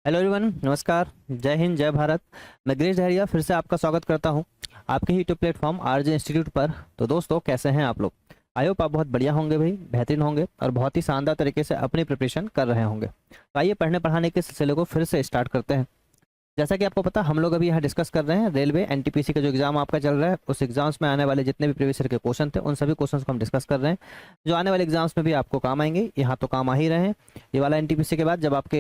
Hello everyone, नमस्कार, जय हिंद, जय भारत। मैं गिरीश डहरिया फिर से आपका स्वागत करता हूं आपके ही यूट्यूब प्लेटफॉर्म आरजे इंस्टीट्यूट पर। तो दोस्तों, कैसे हैं आप लोग? आई होप आप बहुत बढ़िया होंगे भाई, बेहतरीन होंगे और बहुत ही शानदार तरीके से अपनी प्रिपरेशन कर रहे होंगे। तो आइए पढ़ने पढ़ाने के सिलसिले को फिर से स्टार्ट करते हैं। जैसा कि आपको पता, हम लोग अभी यहाँ डिस्कस कर रहे हैं रेलवे एनटीपीसी का जो एग्जाम आपका चल रहा है, उस एग्जाम्स में आने वाले जितने भी प्रीवियस ईयर के क्वेश्चन थे, उन सभी क्वेश्चंस को हम डिस्कस कर रहे हैं, जो आने वाले एग्जाम्स में भी आपको काम आएंगे। यहाँ तो काम आ ही रहे हैं। ये वाला एनटीपीसी के बाद जब आपके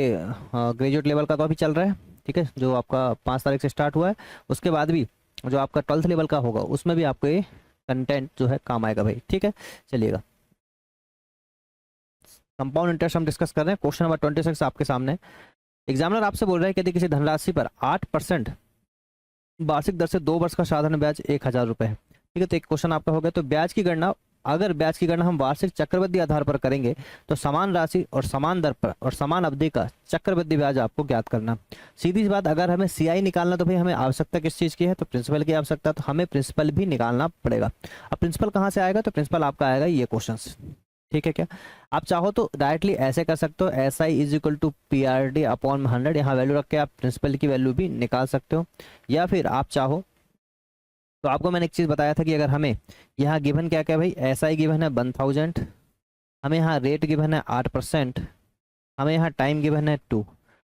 ग्रेजुएट लेवल का तो अभी चल रहा है, ठीक है, जो आपका 5 तारीख से स्टार्ट हुआ है, उसके बाद भी जो आपका 12th लेवल का होगा उसमें भी आपको ये कंटेंट जो है काम आएगा भाई, ठीक है। चलिएगा, कंपाउंड इंटरेस्ट हम डिस्कस कर रहे हैं। क्वेश्चन नंबर 26 आपके सामने। एग्जामिनर आपसे बोल रहा है कि यदि किसी धनराशि पर 8% वार्षिक दर से 2 वर्ष का साधारण ब्याज 1,000 रुपये है, ठीक है। तो एक क्वेश्चन आपका हो गया। तो ब्याज की गणना, अगर ब्याज की गणना हम वार्षिक चक्रवृद्धि आधार पर करेंगे तो समान राशि और समान दर पर और समान अवधि का चक्रवृद्धि ब्याज आपको ज्ञात करना। सीधी सी बात, अगर हमें सीआई निकालना तो भाई हमें आवश्यकता किस चीज़ की है? तो प्रिंसिपल की आवश्यकता, तो हमें प्रिंसिपल भी निकालना पड़ेगा। अब प्रिंसिपल कहाँ से आएगा? तो प्रिंसिपल आपका आएगा ये क्वेश्चन, ठीक है। क्या आप चाहो तो डायरेक्टली ऐसे कर सकते हो, S I is equal to P R D upon 100, यहाँ वैल्यू रख के आप प्रिंसिपल की वैल्यू भी निकाल सकते हो। या फिर आप चाहो तो आपको मैंने एक चीज़ बताया था कि अगर हमें यहाँ गिवन क्या क्या भाई, एस आई गिवन है 1000, हमें यहाँ रेट गिवन है 8%, हमें यहाँ टाइम गिवन है 2।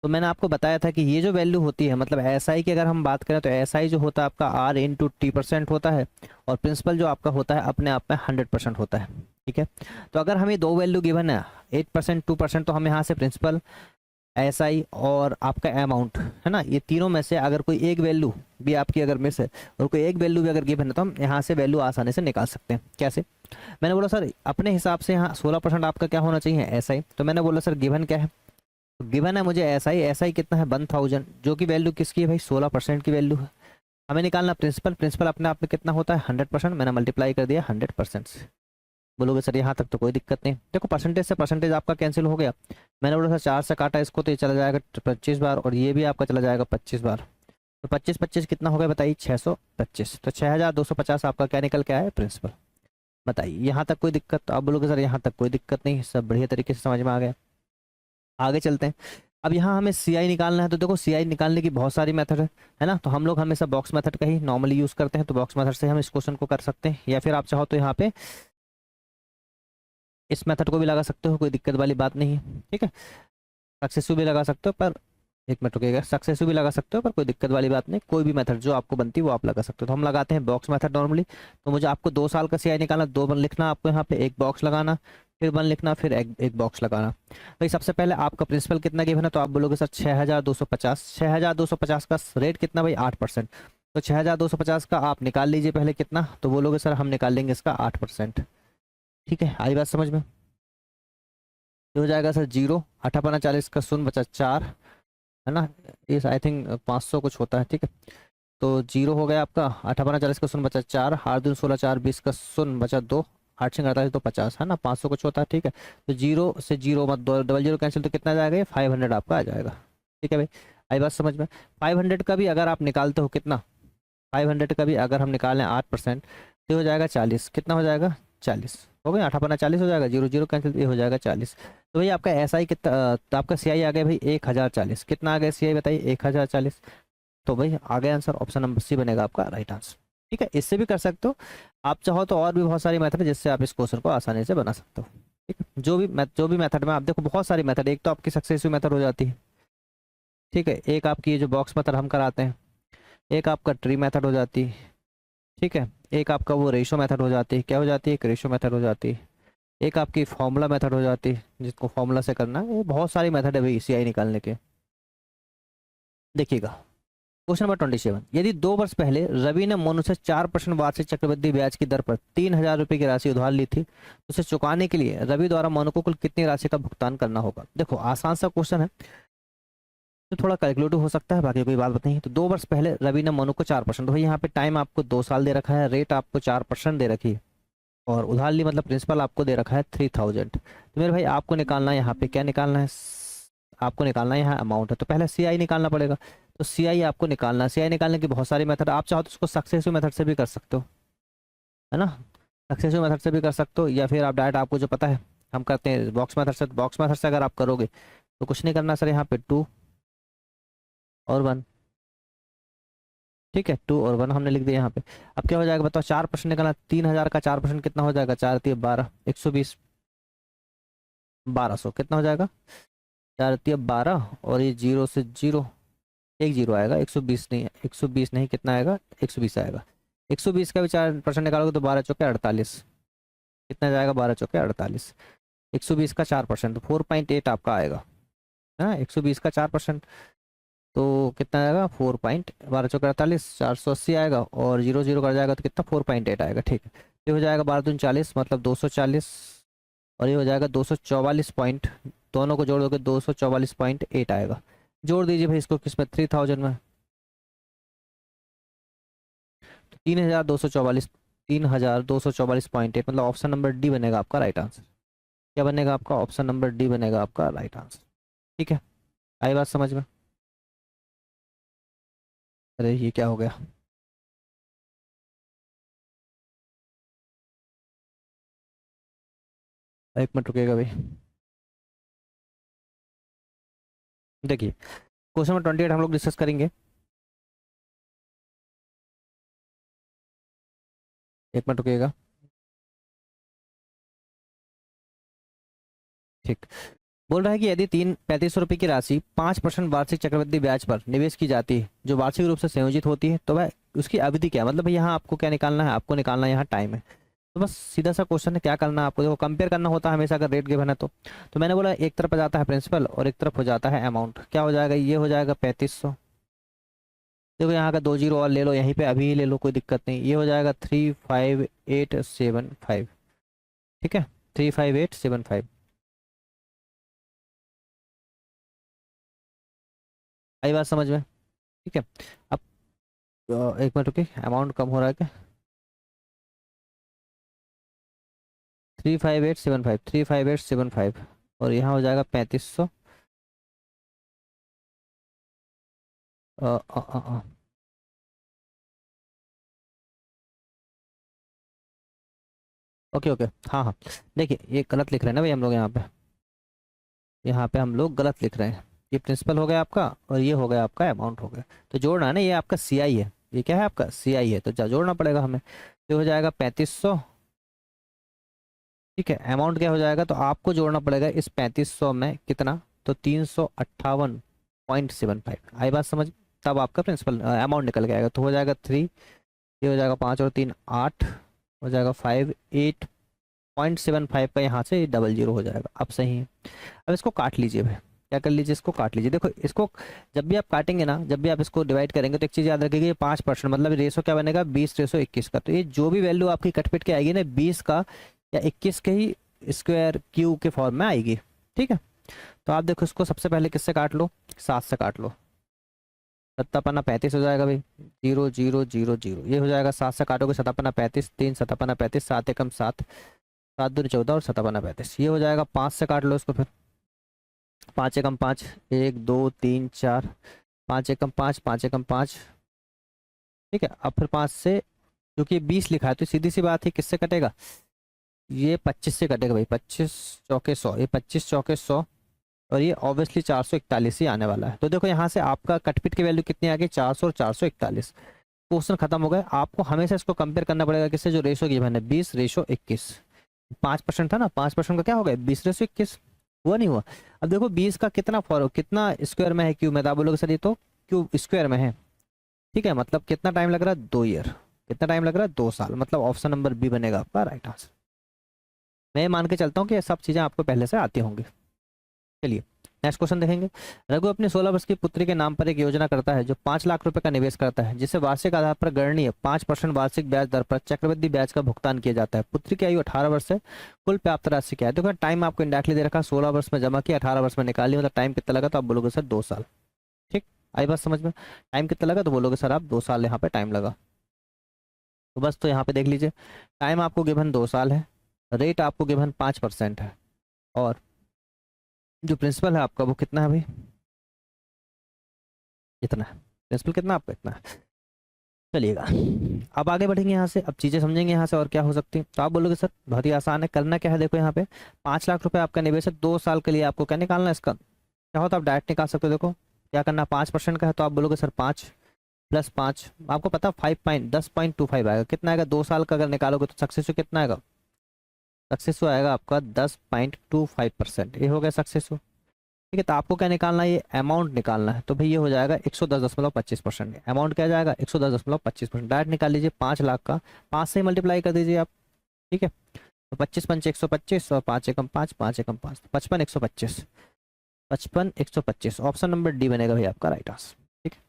तो मैंने आपको बताया था कि ये जो वैल्यू होती है, मतलब एस आई की अगर हम बात करें तो एस आई जो होता है आपका आर इंटू टी% होता है, और प्रिंसिपल जो आपका होता है अपने आप में 100% होता है, ठीक है। तो अगर हमें दो वैल्यू गिवन है 8% 2%, तो हम यहाँ से प्रिंसिपल, एस आई और आपका अमाउंट है ना, ये तीनों में से अगर कोई एक वैल्यू भी आपकी अगर मिस है और कोई एक वैल्यू भी अगर गिवन है, तो हम यहाँ से वैल्यू आसानी से निकाल सकते हैं। कैसे? मैंने बोला सर अपने हिसाब से यहाँ 16% आपका क्या होना चाहिए, एस आई। तो मैंने बोला सर गिवन क्या है? तो गिवन है मुझे एस आई, एस आई कितना है 1000, जो कि वैल्यू किसकी है भाई, 16% की वैल्यू है। हमें निकालना प्रिंसिपल, प्रिंसिपल अपने आप में कितना होता है 100%, मैंने मल्टीप्लाई कर दिया 100% से। बोलोगे सर यहाँ तक तो कोई दिक्कत नहीं। देखो परसेंटेज से परसेंटेज आपका कैंसिल हो गया। मैंने बोला सर 4 से काटा इसको तो ये चला जाएगा 25 बार, और ये भी आपका चला जाएगा 25 बार। तो 25 25 कितना हो गया बताइए, 625। तो 6250 आपका क्या निकल के आया, प्रिंसिपल। बताइए यहाँ तक कोई दिक्कत? तो आप बोलोगे सर यहाँ तक कोई दिक्कत नहीं, सब बढ़िया तरीके से समझ में आ गया। आगे चलते हैं। अब यहाँ हमें सी आई निकालना है। तो देखो सी आई निकालने की बहुत सारी मेथड है ना, तो हम लोग हमेशा बॉक्स मेथड का ही नॉर्मली यूज़ करते हैं। तो बॉक्स मेथड से हम इस क्वेश्चन को कर सकते हैं, या फिर आप चाहो तो यहाँ पे इस मेथड को भी लगा सकते हो, कोई दिक्कत वाली बात नहीं है, ठीक है। सक्सेसिव भी लगा सकते हो, पर एक मिनट रुकिएगा, सक्सेसिव भी लगा सकते हो पर कोई दिक्कत वाली बात नहीं, कोई भी मेथड जो आपको बनती है वो आप लगा सकते हो। तो हम लगाते हैं बॉक्स मेथड नॉर्मली। तो मुझे आपको 2 साल का सीआई निकालना, 2 वन लिखना आपको यहाँ पे, एक बॉक्स लगाना, फिर 1 लिखना, फिर एक बॉक्स लगाना। भाई सबसे पहले आपका प्रिंसिपल कितना गिवन है? तो आप बोलोगे सर 6250। 6250 का रेट कितना भाई, 8%। तो 6250 का आप निकाल लीजिए पहले कितना, तो बोलोगे सर हम निकाल लेंगे इसका 8%, ठीक है। आई बात समझ में? ये हो जाएगा सर 0, 8×40 का 0 बचा 4, है ना। इस आई थिंक 500 कुछ होता है, ठीक है। तो 0 हो गया आपका, 8×40 का 0 बचा 4, 8×2 = 16, 4×20 का 0 बचा 2, 8×48 तो 50, है ना, 500 कुछ होता है, ठीक है। तो 0 से 0 मत, दो डबल 0 कैंसिल, तो कितना जाएगा ये 500 आपका आ जाएगा, ठीक है भाई। आई बात समझ में? 500 का भी अगर आप निकालते हो कितना, 500 का भी अगर हम निकालें 8% तो हो जाएगा 40। कितना हो जाएगा, 40 हो गया, 8×40 हो जाएगा, 0 0 कैंसिल, ये हो जाएगा 40। तो भाई आपका एस आई कितना, तो आपका सी आई आ गया भाई 1040। कितना आ गया सी आई बताइए, 1040। तो भाई आ गया आंसर, ऑप्शन नंबर सी बनेगा आपका राइट आंसर, ठीक है। इससे भी कर सकते हो आप चाहो तो, और भी बहुत सारी मेथड है जिससे आप इस क्वेश्चन को आसानी से बना सकते हो, ठीक है। जो भी मेथड में आप देखो, बहुत सारी मेथड, एक तो आपकी सक्सेसिव मेथड हो जाती है, ठीक है, एक आपकी ये जो बॉक्स मेथड हम कराते हैं, एक आपका ट्री मेथड हो जाती है, ठीक है, एक आपका वो रेशो मेथड हो जाती है, क्या हो जाती है, एक रेशो मेथड हो जाती है, एक आपकी फॉर्मूला मेथड हो जाती है जिसको फॉर्मूला से करना है। ये बहुत सारी मेथड है भाई सीआई निकालने के। देखिएगा क्वेश्चन नंबर 27। यदि 2 वर्ष पहले रवि ने मोनू से 4% वार्षिक चक्रवृद्धि ब्याज की दर पर 3000 रुपये की राशि उधार ली थी, तो उसे चुकाने के लिए रवि द्वारा मोनू को कुल कितनी राशि का भुगतान करना होगा? देखो आसान सा क्वेश्चन है, तो थोड़ा कैलकुलेटिव हो सकता है, बाकी कोई बात नहीं। तो 2 वर्ष पहले रवि ने मोनू को 4%, तो भाई यहाँ पे टाइम आपको 2 साल दे रखा है, रेट आपको 4% दे रखी है, और उधार ली मतलब प्रिंसिपल आपको दे रखा है 3000। तो मेरे भाई आपको निकालना है यहाँ पे, क्या निकालना है, आपको निकालना है यहाँ अमाउंट है, तो पहले सी आई निकालना पड़ेगा। तो सी आई आपको निकालना है। सी आई निकालने की बहुत सारी मेथड, आप चाहो तो उसको सक्सेसिव मेथड से भी कर सकते हो, है ना, सक्सेसिव मेथड से भी कर सकते हो, या फिर आप डायरेक्ट, आपको जो पता है हम करते हैं बॉक्स मेथड से। बॉक्स मेथड से अगर आप करोगे तो कुछ नहीं करना सर, यहाँ पे 2 और 1, ठीक है 2 और 1 हमने लिख दिया यहाँ पे। अब क्या हो जाएगा बताओ, 4% निकालना, 3000 का 4% कितना हो जाएगा, 4 3 12, 120, 1200 कितना हो जाएगा, 4 3 12, और ये जीरो से जीरो, एक जीरो आएगा, 120 नहीं, 120 नहीं, कितना आएगा, 120 आएगा। 120 का भी 4% निकालोगे तो 12 चौके 48, कितना जाएगा, 12 चौके 48। 120 का 4% तो 4.8 आपका आएगा, है ना। 120 का 4% तो कितना आएगा, 4 12 चौके 48, 480 आएगा, और जीरो जीरो कर जाएगा तो कितना, 4.8 आएगा, ठीक है। ये हो जाएगा 12 दूनी 40, मतलब 240, और ये हो जाएगा 244 पॉइंट, दोनों को जोड़ दोगे 244.8 आएगा। जोड़ दीजिए भाई इसको किसमें, 3000 में, 3244, 3244.8, मतलब ऑप्शन नंबर डी बनेगा आपका राइट आंसर। क्या बनेगा आपका, ऑप्शन नंबर डी बनेगा आपका राइट आंसर, ठीक है। आई बात समझ में। अरे ये क्या हो गया, एक मिनट रुकेगा भाई। देखिए क्वेश्चन नंबर 28 हम लोग डिस्कस करेंगे, एक मिनट रुकेगा, ठीक। बोल रहा है कि यदि 3500 रुपये की राशि 5% वार्षिक चक्रवृद्धि ब्याज पर निवेश की जाती है जो वार्षिक रूप से संयोजित होती है, तो वह उसकी अवधि क्या है, मतलब भाई यहाँ आपको क्या निकालना है, आपको निकालना है यहाँ टाइम है। तो बस सीधा सा क्वेश्चन है, क्या करना है आपको, देखो कंपेयर करना होता है हमेशा अगर रेट गिवन है तो मैंने बोला एक तरफ आ जाता है प्रिंसिपल और एक तरफ हो जाता है अमाउंट, क्या हो जाएगा, ये हो जाएगा 3500, देखो यहाँ का 2 जीरो और ले लो यहीं पे, अभी ही ले लो कोई दिक्कत नहीं, ये हो जाएगा 35875, ठीक है 35875। आई बात समझ में, ठीक है। अब एक मिनट रुकिए, अमाउंट कम हो रहा है क्या, 35875, 35875, और यहाँ हो जाएगा 3500, ओके ओके, हाँ हाँ। देखिए ये गलत लिख रहे हैं ना भाई हम लोग यहाँ पे हम लोग गलत लिख रहे हैं, ये प्रिंसिपल हो गया आपका और ये हो गया आपका अमाउंट हो गया, तो जोड़ना है ना, ये आपका सीआई है, ये क्या है आपका सीआई है, तो जोड़ना पड़ेगा हमें, तो हो जाएगा 3500, ठीक है। अमाउंट क्या हो जाएगा, तो आपको जोड़ना पड़ेगा इस 3500 में कितना, तो 358.75, आई बात समझ, तब आपका प्रिंसिपल अमाउंट निकल के आएगा, तो हो जाएगा 3, ये हो जाएगा 5 और 3 8, हो जाएगा 58.75 का यहाँ से डबल जीरो हो जाएगा, अब सही है। अब इसको काट लीजिए भाई, क्या कर लीजिए, इसको काट लीजिए। देखो इसको जब भी आप काटेंगे ना, जब भी आप इसको डिवाइड करेंगे तो एक चीज़ याद रखिएगा, ये 5%, मतलब रेशो क्या बनेगा, 20:21 का, तो ये जो भी वैल्यू आपकी कटपिट के आएगी ना 20 का या 21 के ही स्क्वायर क्यू के फॉर्म में आएगी, ठीक है। तो आप देखो इसको सबसे पहले किससे काट लो, 7 से काट लो, 7 35 हो जाएगा भाई, 0 0 0 0, ये हो जाएगा 7 से काटोगे 7 35, 3 7 35, 7 एकम 7, 7 दूनी 14 और 7 35, ये हो जाएगा। 5 से काट लो इसको फिर, 5 एकम 5, 1 2 3 4, 5 एकम 5, 5 एकम 5, ठीक है। अब फिर 5 से, क्योंकि 20 लिखा है तो सीधी सी बात है किससे कटेगा, ये 25 से कटेगा भाई, 25 चौके 100, ये 25 चौके 100, और ये ऑब्वियसली 441 ही आने वाला है। तो देखो यहाँ से आपका कटपिट की वैल्यू कितनी आ गई, 400 और 441, क्वेश्चन खत्म हो गया। आपको हमेशा इसको कंपेयर करना पड़ेगा किससे, जो रेशो गिवन है 20:21, 5% था ना, 5% का क्या हो गया, 20:21, हुआ नहीं हुआ। अब देखो 20 का कितना फॉर कितना स्क्वायर में है क्यू में, तो आप बोलोगे सर ये तो क्यू स्क्वायर में है, ठीक है, मतलब कितना टाइम लग रहा है, 2 ईयर, कितना टाइम लग रहा है, 2 साल, मतलब ऑप्शन नंबर बी बनेगा आपका राइट आंसर। मैं मान के चलता हूँ कि ये सब चीज़ें आपको पहले से आती होंगी। चलिए नेक्स्ट क्वेश्चन देखेंगे। रघु अपनी 16 वर्ष की पुत्री के नाम पर एक योजना करता है जो 5 लाख रुपए का निवेश करता है, जिसे वार्षिक आधार पर गणनीय 5% वार्षिक ब्याज दर पर चक्रवृद्धि ब्याज का भुगतान किया जाता है। पुत्री की आयु 18 वर्ष है, कुल प्राप्त राशि क्या है, देखो टाइम आपको इंडायरेक्टली दे रखा, 16 वर्ष में जमा किया, 18 वर्ष में निकाली, मतलब टाइम कितना लगा, तो आप बोलोगे सर 2 साल, ठीक। आई बात समझ में, टाइम कितना लगा, तो बोलोगे सर आप 2 साल यहाँ पे टाइम लगा, तो बस तो यहाँ पे देख लीजिए, टाइम आपको गिवन 2 साल है, रेट आपको गिवन 5% है, और जो प्रिंसिपल है आपका वो कितना है भाई, इतना है, प्रिंसिपल कितना आपका इतना है। चलिएगा अब आगे बढ़ेंगे यहाँ से, अब चीज़ें समझेंगे यहाँ से और क्या हो सकती है। तो आप बोलोगे सर बहुत ही आसान है, करना क्या है, देखो यहाँ पे 5 लाख रुपए आपका निवेश है, 2 साल के लिए आपको क्या निकालना है, इसका क्या होता है, आप डायरेक्ट निकाल सकते हो, देखो क्या करना, 5% का है तो आप बोलोगे सर 5 + 5, आपको पता 10.25 आएगा। कितना आएगा 2 साल का अगर निकालोगे तो सक्सेसफुल कितना आएगा, सक्सेसफुल आएगा आपका 10.25%। ये हो गया सक्सेसफुल। ठीक है, तो आपको क्या निकालना है, ये अमाउंट निकालना है। तो भाई ये हो जाएगा 110.25%। अमाउंट क्या जाएगा 110.25%। डायरेक्ट निकाल लीजिए 5 लाख का, 5 से मल्टीप्लाई कर दीजिए आप। ठीक है, तो 25 × 5 = 125 और 5 × 5 5 × 5 55 125। ऑप्शन नंबर डी बनेगा भाई आपका राइट आंसर। ठीक है,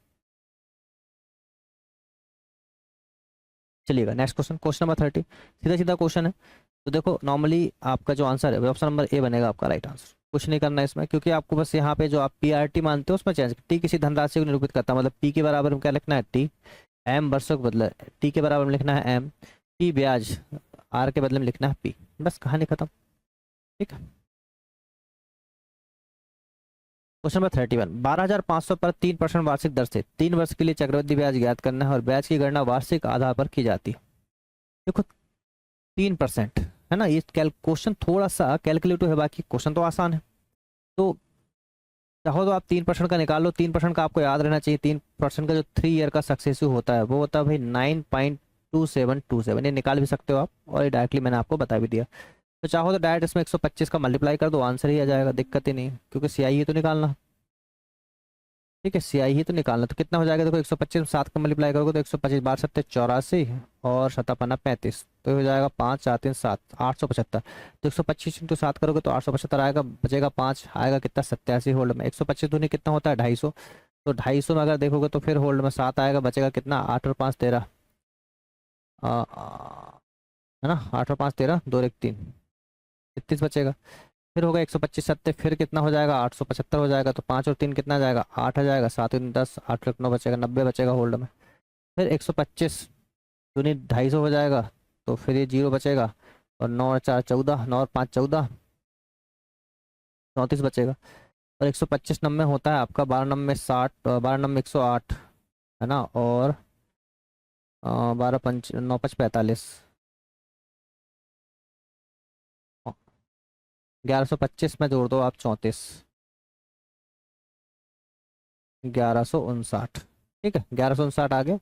चलिएगा नेक्स्ट क्वेश्चन, क्वेश्चन नंबर 30। सीधा सीधा क्वेश्चन है। तो देखो नॉर्मली आपका जो आंसर है वो ऑप्शन नंबर ए बनेगा आपका राइट आंसर। कुछ नहीं करना है इसमें, क्योंकि आपको बस यहाँ पे जो आप पीआरटी मानते हो उसमें चेंज, टी किसी धनराशि को निरूपित करता है, मतलब पी के बराबर में क्या लिखना है टी, एम वर्षों के बदले टी के बराबर में लिखना है एम, पी ब्याज आर के बदले में लिखना है पी, बस कहानी खत्म। ठीक है, क्वेश्चन नंबर 31। 12,500 पर 3% वार्षिक दर से 3 वर्ष के लिए चक्रवृद्धि ब्याज ज्ञात करना है और ब्याज की गणना वार्षिक आधार पर की जाती है। देखो 3% है ना, ये क्वेश्चन थोड़ा सा कैलकुलेटिव है, बाकी क्वेश्चन तो आसान है। तो चाहो तो आप 3% का निकाल लो। 3% का आपको याद रहना चाहिए, 3% का जो 3 ईयर का सक्सेसिव होता है वो होता है भाई 9.2727। ये निकाल भी सकते हो आप, और ये डायरेक्टली मैंने आपको बता भी दिया। तो चाहो तो डायरेक्ट इसमें 125 का मल्टीप्लाई कर दो, आंसर ही आ जाएगा, दिक्कत ही नहीं है, क्योंकि सीआई ही तो निकालना। ठीक है, सीआई ही तो निकालना। तो कितना हो जाएगा देखो, 125 में 7 का मल्टीप्लाई करोगे तो 125, 12×7 = 84 और 7 × 35, तो हो जाएगा 5 4 3 7 875। तो 125 × 7 करोगे तो 875 आएगा, बचेगा 5, आएगा कितना 87 होल्ड में। 125 दूनी कितना होता है 250, तो 250 में अगर देखोगे तो फिर होल्ड में 7 आएगा, बचेगा कितना 8 और 5 13, है ना, 8 और 5 13, 2 और 1 3, 33 बचेगा। फिर होगा 125 सत्ते, फिर कितना हो जाएगा 875 हो जाएगा, तो 5 और 3 कितना आ जाएगा 8 आ जाएगा, 7 3 10, 8 और 9 बचेगा 90 बचेगा होल्ड में। फिर 125 दूनी 250 हो जाएगा, तो फिर ये 0 बचेगा, और 9 और 4 14, 9 और 5 14, 34 बचेगा। और 125 नंबर होता है आपका 12 नंबर 60, 12 नंबर 108, है ना, और 12 पंच 9 5 45, 1125 में जोड़ दो आप 34, 1159। ठीक है, 1159 आ गया।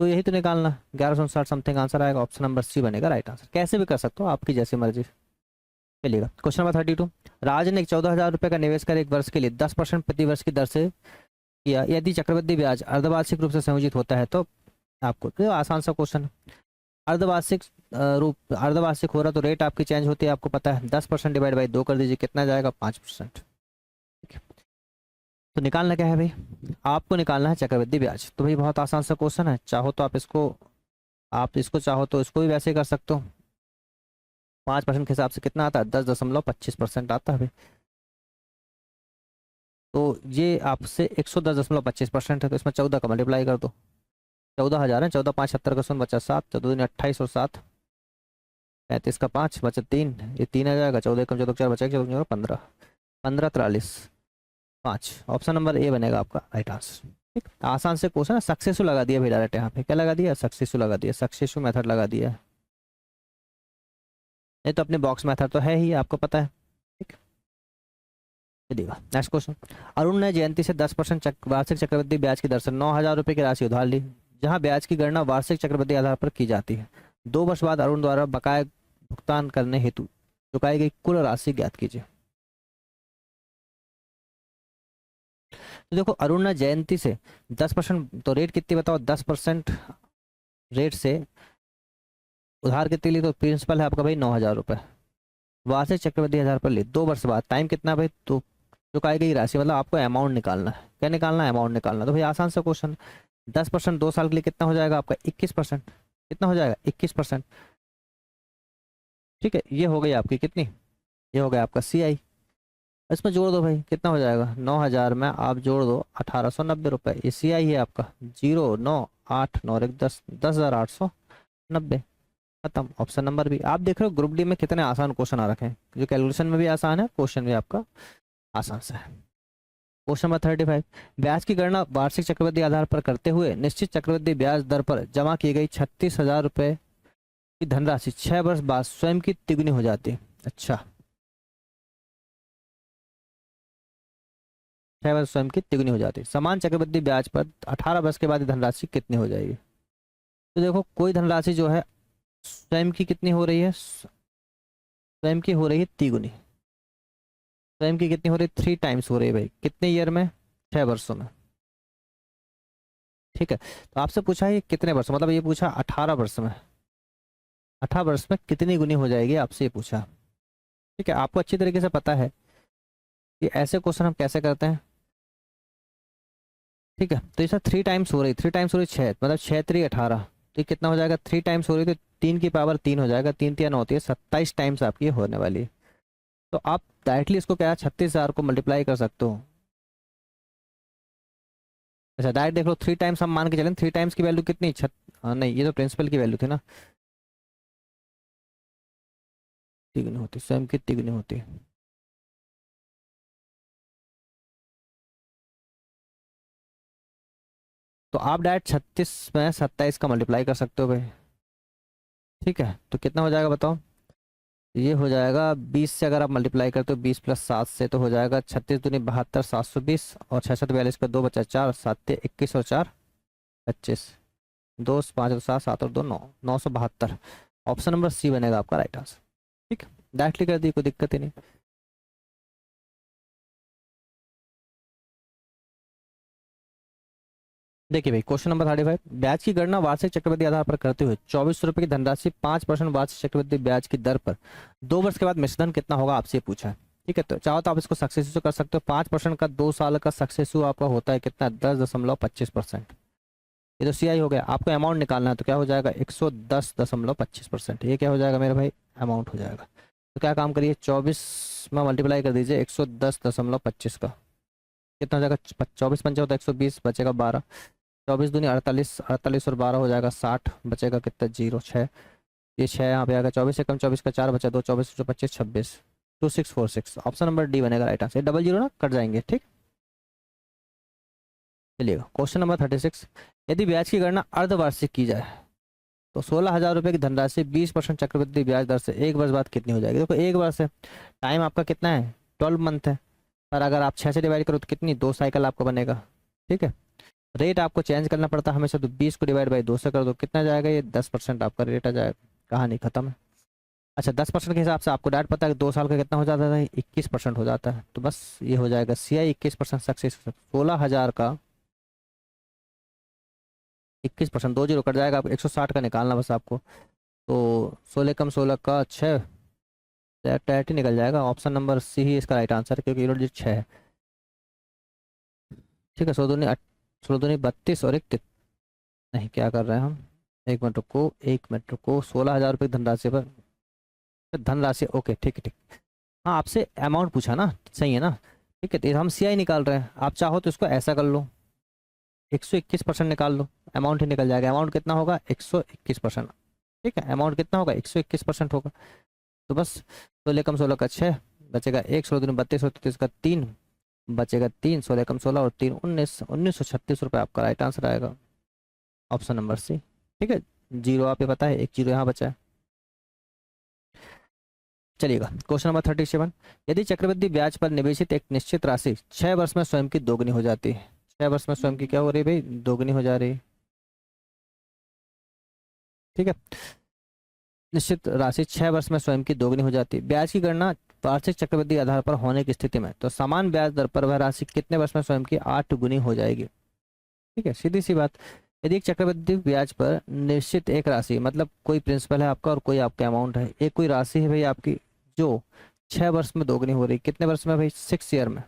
तो यही तो निकालना, 1159 समथिंग आंसर आएगा, ऑप्शन नंबर सी बनेगा राइट आंसर। कैसे भी कर सकते हो, आपकी जैसी मर्जी। चलिएगा क्वेश्चन नंबर 32। राज ने 14,000 रुपये का निवेश कर 1 वर्ष के लिए 10% प्रति वर्ष की दर से किया, यदि चक्रवृद्धि ब्याज अर्धवार्षिक रूप से संयोजित होता है तो आपको, तो आसान सा क्वेश्चन है। अर्धवार्षिक रूप अर्धवार्षिक हो रहा तो रेट आपकी चेंज होती है, आपको पता है। 10% डिवाइड बाई 2 कर दीजिए, कितना जाएगा 5%। ठीक है, तो निकालना क्या है भाई, आपको निकालना है चक्रवृद्धि ब्याज। तो भाई बहुत आसान सा क्वेश्चन है, चाहो तो आप इसको चाहो तो इसको भी वैसे ही कर सकते हो। 5% के हिसाब से कितना आता है 10.25% आता है भाई। तो ये आपसे 110.25% है, तो इसमें 14 का मल्टीप्लाई कर दो। 14,000 है, 14 5 70 का 0 बचा 7, 14 दूनी 28 और 7 35 का 5 बचा 3, ये 3 आ जाएगा। 14 कम 14 4 बचेगा, 14 15 15 43 5, ऑप्शन नंबर ए बनेगा आपका राइट आंसर। ठीक, आसान से क्वेश्चन है, सक्सेसफुल लगा दिया भाई डायरेक्ट। यहाँ पे क्या लगा दिया, सक्सेसफुल लगा दिया, सक्सेसफुल मेथड लगा दिया। ये तो अपने बॉक्स मेथड तो है ही, आपको पता है। ठीक, चलिएगा नेक्स्ट क्वेश्चन। अरुण ने जयंती से 10% वार्षिक चक्रवृद्धि ब्याज की दर से 9,000 रुपये की राशि उधार ली, जहां ब्याज की गणना वार्षिक चक्रवृद्धि आधार पर की जाती है। 2 वर्ष बाद अरुण द्वारा बकाया भुगतान करने हेतु चुकाई गई कुल राशि ज्ञात कीजिए। तो देखो अरुण ने जयंती से 10%, तो रेट कितनी बताओ, 10% रेट से उधार कितनी ली, तो प्रिंसिपल है आपका भाई 9,000 रुपये, वार्षिक चक्रवृद्धि आधार पर ली। 2 वर्ष बाद टाइम कितना भाई, तो चुकाई गई राशि, मतलब आपको अमाउंट निकालना है। क्या निकालना है, अमाउंट निकालना। तो भाई आसान सा क्वेश्चन, 10% 2 साल के लिए कितना हो जाएगा आपका 21%, कितना हो जाएगा 21%। ठीक है, ये हो गई आपकी कितनी, ये हो गया आपका सीआई। इसमें जोड़ दो भाई, कितना हो जाएगा 9,000 में आप जोड़ दो 1,890 रुपये, ये सीआई है आपका। 0 9 8 9 1 10, 10,890, खत्म। ऑप्शन नंबर भी आप देख रहे हो, ग्रुप डी में कितने आसान क्वेश्चन आ रखे हैं, जो कैलकुलेशन में भी आसान है, क्वेश्चन भी आपका आसान से है। Question number 35। ब्याज की गणना वार्षिक चक्रवृद्धि आधार पर करते हुए निश्चित चक्रवृद्धि ब्याज दर पर जमा की गई 36,000 रुपये की धनराशि 6 वर्ष बाद स्वयं की तिगुनी हो जाती है। अच्छा, 6 वर्ष स्वयं की तिगुनी हो जाती है। समान चक्रवृद्धि ब्याज पर 18 वर्ष के बाद ये धनराशि कितनी हो जाएगी? तो देखो कोई धनराशि जो है स्वयं की कितनी हो रही है, स्वयं की हो रही है तिगुनी। स्वयं की कितनी हो रही है? 3 टाइम्स हो रही है भाई। कितने ईयर में? 6 वर्षों में। ठीक है, तो आपसे पूछा है ये कितने वर्ष, मतलब ये पूछा 18 वर्ष में, 18 वर्ष में कितनी गुनी हो जाएगी, आपसे ये पूछा। ठीक है, आपको अच्छी तरीके से पता है कि ऐसे क्वेश्चन हम कैसे करते हैं। ठीक है, तो इसमें 3 टाइम्स हो रही, 3 टाइम्स हो रही 6, मतलब 6 3 18, तो ये कितना हो जाएगा? 3 टाइम्स हो रही तो 3 की पावर 3 हो जाएगा, 3 3 होती है 27 टाइम्स आपकी होने वाली है। तो आप डायरेक्टली इसको क्या 36,000 को मल्टीप्लाई कर सकते हो। अच्छा डायरेक्ट देख लो, 3 टाइम्स हम मान के चलें, 3 टाइम्स की वैल्यू कितनी हाँ नहीं, ये तो प्रिंसिपल की वैल्यू थी ना, तिगुनी होती, स्वयं की तिगुनी होती। तो आप डायरेक्ट 36 में 27 का मल्टीप्लाई कर सकते हो भाई। ठीक है, तो कितना हो जाएगा बताओ? ये हो जाएगा 20 से, अगर आप मल्टीप्लाई करते हो 20 प्लस 7 से, तो हो जाएगा 36 दूनी 72, 720, और 6 7 42 का 2 बचा 4, 7 21 और 4 25, 2 5 और 7 7 और 2 9, 972। ऑप्शन नंबर सी बनेगा आपका राइट आंसर। ठीक, डायरेक्टली कर दी, कोई दिक्कत ही नहीं। देखिए भाई क्वेश्चन नंबर 35, ब्याज की गणना वार्षिक चक्रवृद्धि आधार पर करते हुए 2400 रुपये की धनराशि 5% वार्षिक चक्रवृद्धि ब्याज की दर पर 2 वर्ष के बाद मिश्रधन कितना होगा, आपसे पूछा है। ठीक है, तो चाहो तो आप इसको सक्सेसिव कर सकते हो। 5% का 2 साल का सक्सेसिव आपका होता है कितना? 10.25%। ये तो सीआई हो गया। आपको अमाउंट निकालना है तो क्या हो जाएगा? 110.25%। ये क्या हो जाएगा मेरे भाई? अमाउंट हो जाएगा। तो क्या काम करिए, 24 में मल्टीप्लाई कर दीजिए 110.25 का, कितना हो जाएगा? 24 पंचा होता है 120, बचेगा 12, 24 दूनी 48, 48 और 12 हो जाएगा 60, बचेगा कितना? 0 6, ये 6 यहाँ पे आएगा, 24 से कम 24 का 4 बचा 2, 24 जो 25 26, 2646। ऑप्शन नंबर डी बनेगा राइट आंसर। डबल जीरो ना कट जाएंगे। ठीक, चलिएगा क्वेश्चन नंबर 36, यदि ब्याज की गणना अर्धवार्षिक की जाए तो 16,000 रुपये की धनराशि 20% चक्रवृद्धि ब्याज दर से 1 वर्ष बाद कितनी हो जाएगी? देखो 1 वर्ष है, टाइम आपका कितना है? 12 मंथ है, पर अगर आप 6 से डिवाइड करो तो कितनी? 2 साइकिल आपको बनेगा। ठीक है, रेट आपको चेंज करना पड़ता है हमेशा, तो 20 को डिवाइड बाई 2 से कर दो, कितना जाएगा? ये 10% आपका रेट आ जाएगा। कहानी खत्म है। अच्छा 10% के हिसाब से आपको डायरेक्ट पता है कि 2 साल का कितना हो जाता है? 21% हो जाता है। तो बस ये हो जाएगा सी आई 21% सक्सेस। 16,000 का 21%, 2 जीरो कट जाएगा, आप 160 का निकालना बस आपको। तो 16 कम 16 का 6, डायरेक्ट ही निकल जाएगा। ऑप्शन नंबर सी ही इसका राइट आंसर है, क्योंकि यूनिट जो 6 है। ठीक है, 16 दूनी 32 और एक नहीं, क्या कर रहे हैं हम? एक मिनट रुको, एक मिनट रुको। 16,000 रुपये धनराशि पर, धनराशि ओके ठीक है ठीक। हाँ आपसे अमाउंट पूछा ना, सही है ना? ठीक है, तो हम सी आई निकाल रहे हैं, आप चाहो तो इसको ऐसा कर लो, 121% निकाल लो, अमाउंट ही निकल जाएगा। अमाउंट कितना होगा? 121%। ठीक है, अमाउंट कितना होगा? 121% होगा। तो बस 16 कम 16 का 6, बचेगा 1, 16 दूनी 32 और 33 का 3, बचेगा 3, 16 कम 16 और 3 19, 1936 रुपये आपका राइट आंसर आएगा। Option number C. ठीक है, जीरो आप ये पता है, एक जीरो यहाँ बचा है। चलिएगा क्वेश्चन नंबर 37, यदि चक्रवृद्धि ब्याज पर निवेशित एक निश्चित राशि 6 वर्ष में स्वयं की दोगुनी हो जाती है। 6 वर्ष में स्वयं की क्या हो रही है भाई? दोगुनी हो जा रही है। ठीक है, निश्चित राशि 6 वर्ष में स्वयं की दोगुनी हो जाती है। ब्याज की गणना वार्षिक चक्रवृद्धि आधार पर होने की स्थिति में तो समान ब्याज दर पर वह राशि कितने वर्ष में स्वयं की 8 गुनी हो जाएगी? ठीक है, सीधी सी बात। यदि एक चक्रवृद्धि ब्याज पर निश्चित एक राशि, मतलब कोई प्रिंसिपल है आपका और कोई आपका अमाउंट है, एक कोई राशि है भाई आपकी जो 6 वर्ष में दोगुनी हो रही, कितने वर्ष में भाई? 6 ईयर में।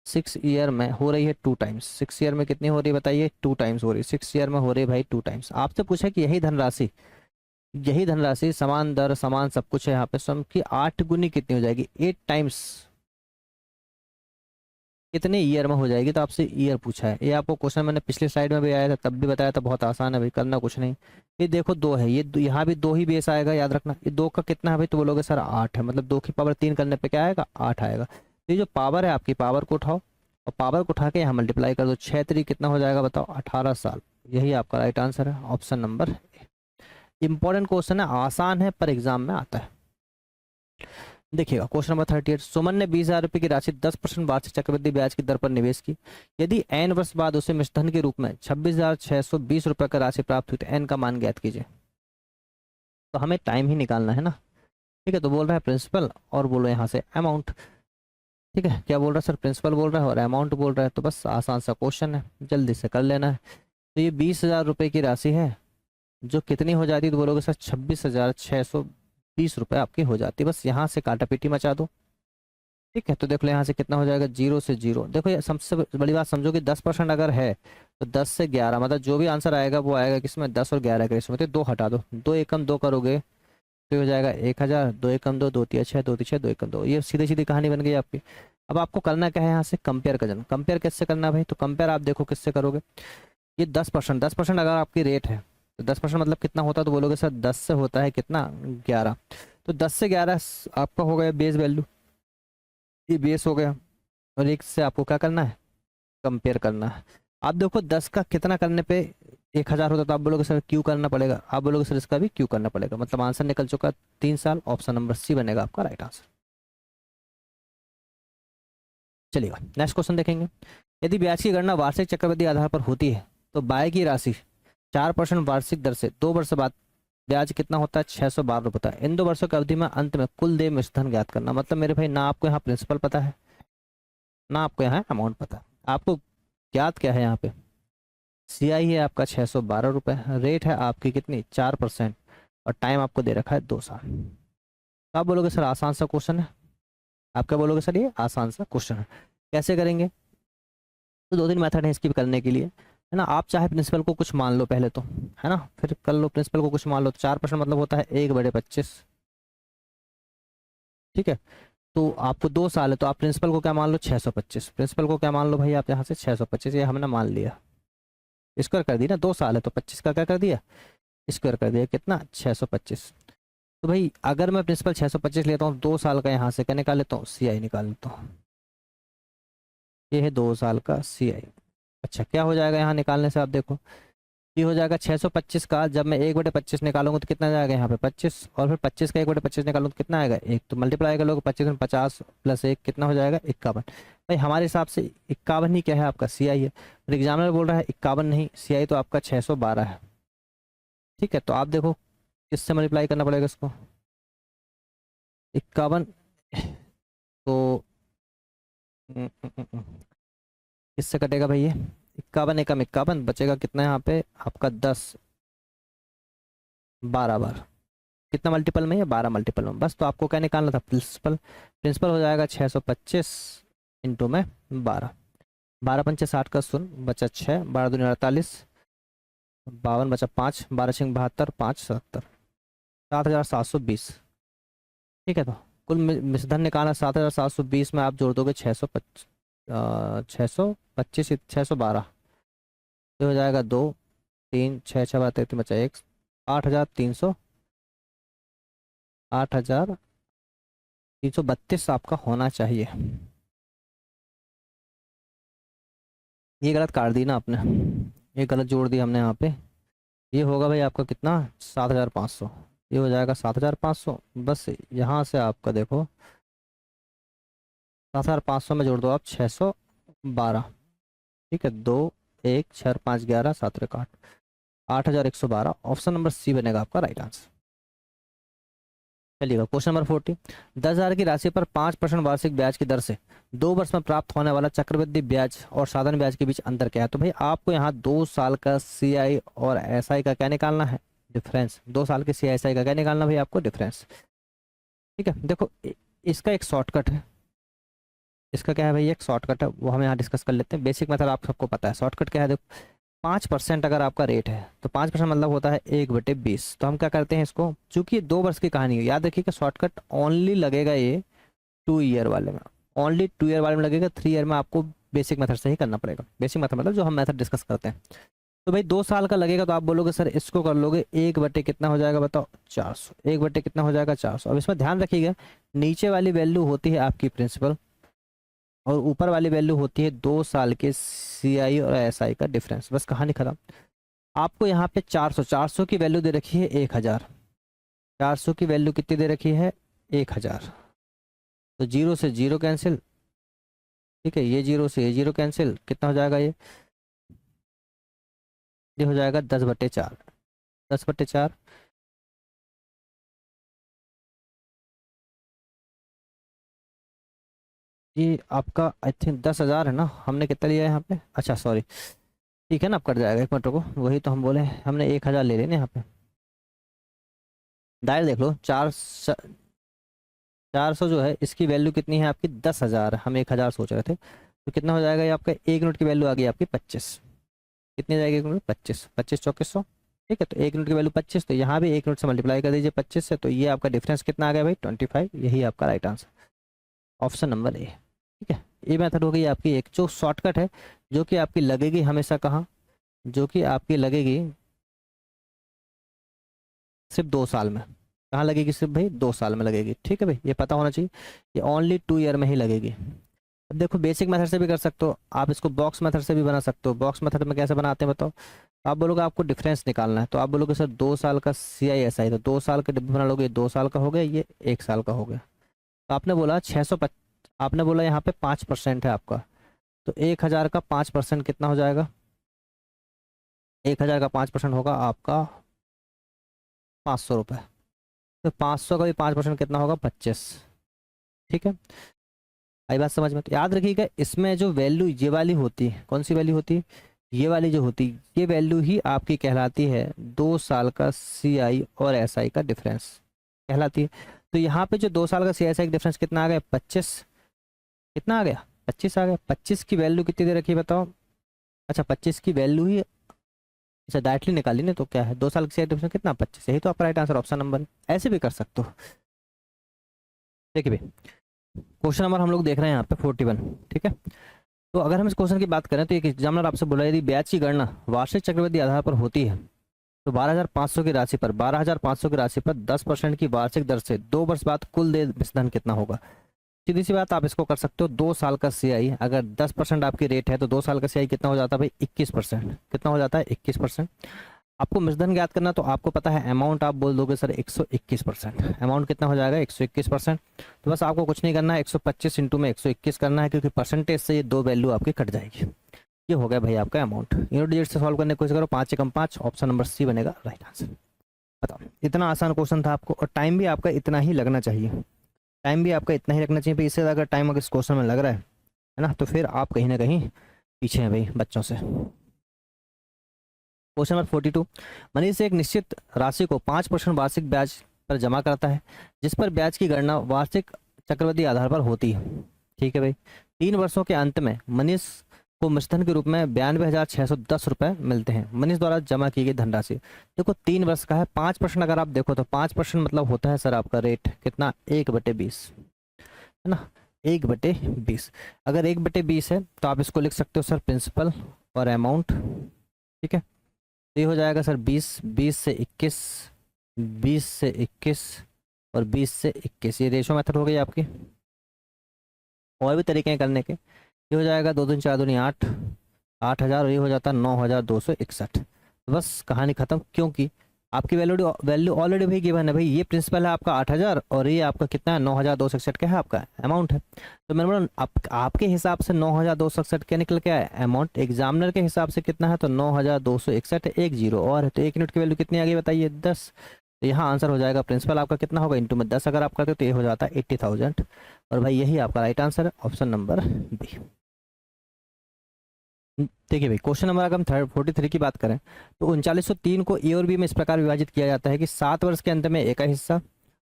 6 ईयर में हो रही है 2 टाइम्स। 6 ईयर में कितनी हो रही है बताइए? 2 टाइम्स हो रही है। 6 ईयर में हो रही है भाई 2 टाइम्स। आपसे पूछा कि यही धनराशि समान दर समान सब कुछ है यहाँ पे, सम की 8 गुनी कितनी हो जाएगी? 8 टाइम्स कितने ईयर में हो जाएगी? तो आपसे ईयर पूछा है। ये आपको क्वेश्चन मैंने पिछले स्लाइड में भी आया था, तब भी बताया था, बहुत आसान है भाई, करना कुछ नहीं। ये देखो 2 है, ये यहाँ भी 2 ही बेस आएगा, याद रखना। ये 2 का कितना है भाई? तो बोलोगे सर 8 है, मतलब 2 की पावर 3 करने पे क्या आएगा? 8 आएगा। तो ये जो पावर है आपकी, पावर को उठाओ और पावर को उठा के यहाँ मल्टीप्लाई कर दो। 6 3 कितना हो जाएगा बताओ? 18 साल। यही आपका राइट आंसर है, ऑप्शन नंबर। इंपॉर्टेंट क्वेश्चन है, आसान है पर एग्जाम में आता है। देखिएगा क्वेश्चन नंबर 38, सुमन ने 20,000 रुपये की राशि 10% वार्षिक चक्रवृद्धि ब्याज की दर पर निवेश की। यदि n वर्ष बाद उसे मिश्रधन के रूप में 26,620 रुपये का राशि प्राप्त हुई तो n का मान ज्ञात कीजिए। तो हमें टाइम ही निकालना है ना, ठीक है। तो बोल रहा है प्रिंसिपल और बोलो यहाँ से अमाउंट, ठीक है। क्या बोल रहा है सर, प्रिंसिपल बोल रहा है और अमाउंट बोल रहा है, तो बस आसान सा क्वेश्चन है, जल्दी से कर लेना है। तो ये 20,000 रुपये की राशि है जो कितनी हो जाती है, तो बोलोगे सर 26,620 रुपये आपकी हो जाती है। बस यहाँ से काटा पीटी मचा दो, ठीक है। तो देख लो यहाँ से कितना हो जाएगा, 0 से 0। देखो ये सबसे बड़ी बात समझो कि 10% अगर है तो 10 से 11, मतलब जो भी आंसर आएगा वो आएगा किसमें, 10 और 11 के रेशो में। तो 2 हटा दो, 2 एकम 2 करोगे तो हो जाएगा 1,000, 2 एकम 2, 2 तिया 6, 2 तिया 6, 2 एकम 2। ये सीधी सीधी कहानी बन गई आपकी। अब आपको करना क्या है, यहाँ से कंपेयर का जन, कंपेयर किससे करना है भाई, तो कंपेयर आप देखो किससे करोगे। ये 10% अगर आपकी रेट है तो 10% मतलब कितना होता है, तो बोलोगे सर 10 से होता है कितना, 11। तो 10 से 11 आपका हो गया बेस वैल्यू, ये बेस हो गया। और एक से आपको क्या करना है, कंपेयर करना है। आप देखो 10 का कितना करने पे 1,000 होता, तो आप बोलोगे सर क्यों करना पड़ेगा, आप बोलोगे सर इसका भी क्यों करना पड़ेगा, मतलब आंसर निकल चुका 3 साल। ऑप्शन नंबर सी बनेगा आपका राइट आंसर। चलिएगा नेक्स्ट क्वेश्चन देखेंगे। यदि ब्याज की गणना वार्षिक चक्रवृद्धि आधार पर होती है तो बाय की राशि 4% वार्षिक दर से 2 वर्ष बाद ब्याज कितना होता है, 612 रुपये होता है। इन 2 वर्षों की अवधि में अंत में कुल देय मिश्रधन ज्ञात करना। मतलब मेरे भाई ना आपको यहाँ प्रिंसिपल पता है ना आपको यहाँ अमाउंट पता है, आपको ज्ञात क्या है यहाँ पे, CI है आपका 612 रुपये, रेट है आपकी कितनी 4% और टाइम आपको दे रखा है 2 साल। तो आप बोलोगे सर आसान सा क्वेश्चन है, आप क्या बोलोगे सर ये आसान सा क्वेश्चन है, कैसे करेंगे। तो 2-3 मेथड है इसकी करने के लिए, है ना। आप चाहे प्रिंसिपल को कुछ मान लो पहले तो, है ना, फिर कर लो प्रिंसिपल को कुछ मान लो। 4% मतलब होता है 1/25, ठीक है। तो आपको 2 साल है तो आप प्रिंसिपल को क्या मान लो 625, प्रिंसिपल को क्या मान लो भाई आप यहाँ से 625, ये हमने मान लिया। स्क्वायर कर दी ना, 2 साल है तो 25 का क्या कर दिया, स्क्वायर कर दिया, कितना 625। तो भाई अगर मैं प्रिंसिपल 625 लेता हूँ 2 साल का, यहाँ से क्या निकाल लेता हूँ, CI निकाल लेता हूँ। ये है 2 साल का CI। अच्छा क्या हो जाएगा यहाँ निकालने से, आप देखो ये हो जाएगा 625 का, जब मैं 1/25 निकालूंगा तो कितना जाएगा यहाँ पे 25, और फिर 25 का 1/25 निकालूंगा तो कितना आएगा 1, तो मल्टीप्लाई कर लोगे 25 में 50 प्लस 1 कितना हो जाएगा 51। भाई हमारे हिसाब से 51 ही क्या है आपका CI है, और एग्जामिनर बोल रहा है 51 नहीं, CI तो आपका 612 है, ठीक है। तो आप देखो किससे मल्टीप्लाई करना पड़ेगा इसको, 51 तो किससे कटेगा भाई, ये 51 एकम 51 बचेगा कितना यहाँ पे आपका 10, 12 बार, कितना मल्टीपल में है 12 मल्टीपल में। बस तो आपको क्या निकालना था प्रिंसिपल, प्रिंसिपल हो जाएगा 625 इंटू में 12, 12 पंचे 60 का 0 बचा 6, 12 दूनी 48, 52 बचा 5, 12 छिंग 72, 5 77, 7,720, ठीक है। तो कुल मिश्रधन निकालना 7,720 में आप जोड़ दोगे 625, 612, तो हो जाएगा 2 3 6 6 12 13 बचा 1, 8,300, 8,332 आपका होना चाहिए। ये गलत काट दी ना आपने, ये गलत जोड़ दिया हमने यहाँ पे। ये होगा भाई आपका कितना 7,500, ये हो जाएगा 7,500। बस यहाँ से आपका देखो 7,500 में जोड़ दो आप 612, ठीक है। 2 1 6 5 11 7 1 8, 8,112। ऑप्शन नंबर सी बनेगा आपका राइट आंसर। चलिएगा क्वेश्चन नंबर 40, 10,000 की राशि पर 5% वार्षिक ब्याज की दर से 2 वर्ष में प्राप्त होने वाला चक्रवृद्धि ब्याज और साधारण ब्याज के बीच अंतर क्या है। तो भाई आपको यहाँ 2 साल का CI और SI का क्या निकालना है, डिफरेंस। 2 साल के CI SI का क्या निकालना भाई आपको, डिफरेंस, ठीक है। देखो इसका एक शॉर्टकट है, इसका क्या है भाई एक शॉर्टकट है, वो हम यहाँ डिस्कस कर लेते हैं। बेसिक मेथड आप सबको पता है, शॉर्टकट क्या है देखो, 5% अगर आपका रेट है तो 5% मतलब होता है 1/20। तो हम क्या करते हैं इसको, चूंकि ये 2 वर्ष की कहानी है, याद रखिए कि शॉर्टकट ओनली लगेगा ये 2 ईयर वाले में, ओनली 2 ईयर वाले में लगेगा, 3 ईयर में आपको बेसिक मेथड से ही करना पड़ेगा। बेसिक मेथड मतलब जो हम मेथड डिस्कस करते हैं। तो भाई 2 साल का लगेगा तो आप बोलोगे सर इसको कर लोगे 1/, कितना हो जाएगा बताओ 400, 1/, कितना हो जाएगा 400। अब इसमें ध्यान रखिएगा नीचे वाली वैल्यू होती है आपकी प्रिंसिपल और ऊपर वाली वैल्यू होती है 2 साल के CI और SI का डिफरेंस। बस कहानी खत्म। आपको यहाँ पे 400 की वैल्यू दे रखी है 1,000, 400 की वैल्यू कितनी दे रखी है 1,000, तो जीरो से जीरो कैंसिल, ठीक है, ये जीरो से ये जीरो कैंसिल, कितना हो जाएगा ये हो जाएगा 10/4, 10/4। ये आपका आई थिंक 10,000 है ना, हमने कितना लिया है यहाँ पे, अच्छा सॉरी, ठीक है ना, अब कट जाएगा, 1 मिनट रुको, वही तो हम बोले हमने 1,000 ले लेने यहाँ पे। दायर देख लो, 400 जो है इसकी वैल्यू कितनी है आपकी, 10,000, हम 1,000 सोच रहे थे, तो कितना हो जाएगा ये आपका, 1 यूनिट की वैल्यू आ गई आपकी 25, कितनी जाएगी 1 यूनिट, 25, 25 × 2400, ठीक है, तो 1 यूनिट की वैल्यू 25, तो यहाँ भी 1 यूनिट से मल्टीप्लाई कर दीजिए 25 से, तो ये आपका डिफरेंस कितना आ गया भाई, 25, यही आपका right answer, option number A, ठीक है। ये मेथड हो गई आपकी एक जो शॉर्टकट है, जो कि आपकी लगेगी हमेशा कहाँ, जो कि आपकी लगेगी सिर्फ 2 साल में, कहाँ लगेगी, सिर्फ भाई 2 साल में लगेगी, ठीक है भाई, ये पता होना चाहिए, ये ओनली 2 ईयर में ही लगेगी। अब देखो बेसिक मेथड से भी कर सकते हो आप, इसको बॉक्स मेथड से भी बना सकते हो। बॉक्स मेथड में कैसे बनाते हैं बताओ, आप बोलोगे आपको डिफरेंस निकालना है, तो आप बोलोगे सर 2 साल का CISI, तो 2 साल का डिब्बा बना लोगे, 2 साल का हो गया, ये 1 साल का हो गया, तो आपने बोला 650, आपने बोला यहाँ पे 5% है आपका, तो 1,000 का 5% कितना हो जाएगा, 1,000 का 5% होगा आपका 500 रुपये, तो 500 का भी 5% कितना होगा, 25, ठीक है। आई बात समझ में, तो याद रखिएगा इसमें जो वैल्यू ये वाली होती है, कौन सी वैल्यू होती है, ये वाली जो होती है, ये वैल्यू ही आपकी कहलाती है 2 साल का CI और SI का डिफरेंस कहलाती है। तो यहाँ पे जो 2 साल का CI SI का डिफरेंस कितना आ गया, 25, कितना आ गया, 25 आ गया, 25 की वैल्यू कितनी दे रखी है बताओ, अच्छा 25 की वैल्यू ही, अच्छा डायरेक्टली निकाली ना, तो क्या है 2 साल का CI डिफरेंस कितना, 25, यही तो आपका राइट आंसर ऑप्शन नंबर, ऐसे भी कर सकते हो। देखिए भाई क्वेश्चन नंबर हम लोग देख रहे हैं यहाँ पे 41, ठीक है। तो अगर हम इस क्वेश्चन की बात करें तो एक एग्जामिनर आपसे बोला यदि ब्याज की गणना वार्षिक चक्रवृद्धि आधार पर होती है तो 12,500 की राशि पर 12,500 की राशि पर 10% की वार्षिक दर से 2 वर्ष बाद कुल देय धन कितना होगा। सीधी सी बात, आप इसको कर सकते हो, 2 साल का CI अगर 10% आपकी रेट है तो 2 साल का CI कितना हो जाता है भाई, 21%, कितना हो जाता है 21%। आपको मृदन ज्ञात करना, तो आपको पता है अमाउंट, आप बोल दोगे सर 121%, अमाउंट कितना हो जाएगा 121%, तो बस आपको कुछ नहीं करना है, 125 इंटू में 121 करना है, क्योंकि परसेंटेज से ये 2 वैल्यू आपकी कट जाएगी। ये हो गया भाई आपका अमाउंट। यूनिट डिजिट से सॉल्व करने की कोशिश करो, 5 से कम 5, ऑप्शन नंबर C बनेगा राइट आंसर। बताओ, इतना आसान क्वेश्चन था आपको, और टाइम भी आपका इतना ही लगना चाहिए, टाइम भी आपका इतना ही लगना चाहिए, इससे अगर टाइम अगर इस क्वेश्चन में लग रहा है ना, तो फिर आप कहीं ना कहीं पीछे हैं भाई बच्चों से। क्वेश्चन नंबर 42, मनीष एक निश्चित राशि को 5% वार्षिक ब्याज पर जमा करता है, जिस पर ब्याज की गणना वार्षिक चक्रवृद्धि आधार पर होती है, ठीक है भाई। 3 वर्षों के अंत में मनीष को मूलधन के रूप में 92,610 रुपये मिलते हैं, मनीष द्वारा जमा की गई धनराशि। देखो 3 वर्ष का है, 5% अगर आप देखो तो 5% मतलब होता है सर आपका रेट कितना, 1/20, है ना, 1/20। अगर 1/20 है तो आप इसको लिख सकते हो सर प्रिंसिपल और अमाउंट, ठीक है। तो ये हो जाएगा सर 20, 20 से 21, 20 से 21 और 20 से 21, ये रेशो मेथड हो गई आपकी। और भी तरीके हैं करने के, ये हो जाएगा 2 दूनी 4 दूनी 8, 8,000, और ये हो जाता है 9,261। बस कहानी खत्म, क्योंकि आपकी वैल्यू ऑलरेडी भाई गिवन है भाई, ये प्रिंसिपल है आपका 8,000 और ये आपका कितना है 9,261 क्या है आपका अमाउंट है। तो मैंने बोला आपके हिसाब से 9,261 क्या निकल के आया अमाउंट, एग्जामिनर के हिसाब से कितना है तो 9,261, एक जीरो और है, तो 1 यूनिट की वैल्यू कितनी आ गई बताइए 10। तो यहाँ आंसर हो जाएगा प्रिंसिपल आपका कितना होगा इंटू में 10 अगर आप करते हो तो ये हो जाता है 80,000, और भाई यही आपका राइट आंसर है ऑप्शन नंबर बी। देखिए भाई क्वेश्चन नंबर अगर हम 43 की बात करें तो 3903 को ए और बी में इस प्रकार विभाजित किया जाता है कि 7 वर्ष के अंत में ए का हिस्सा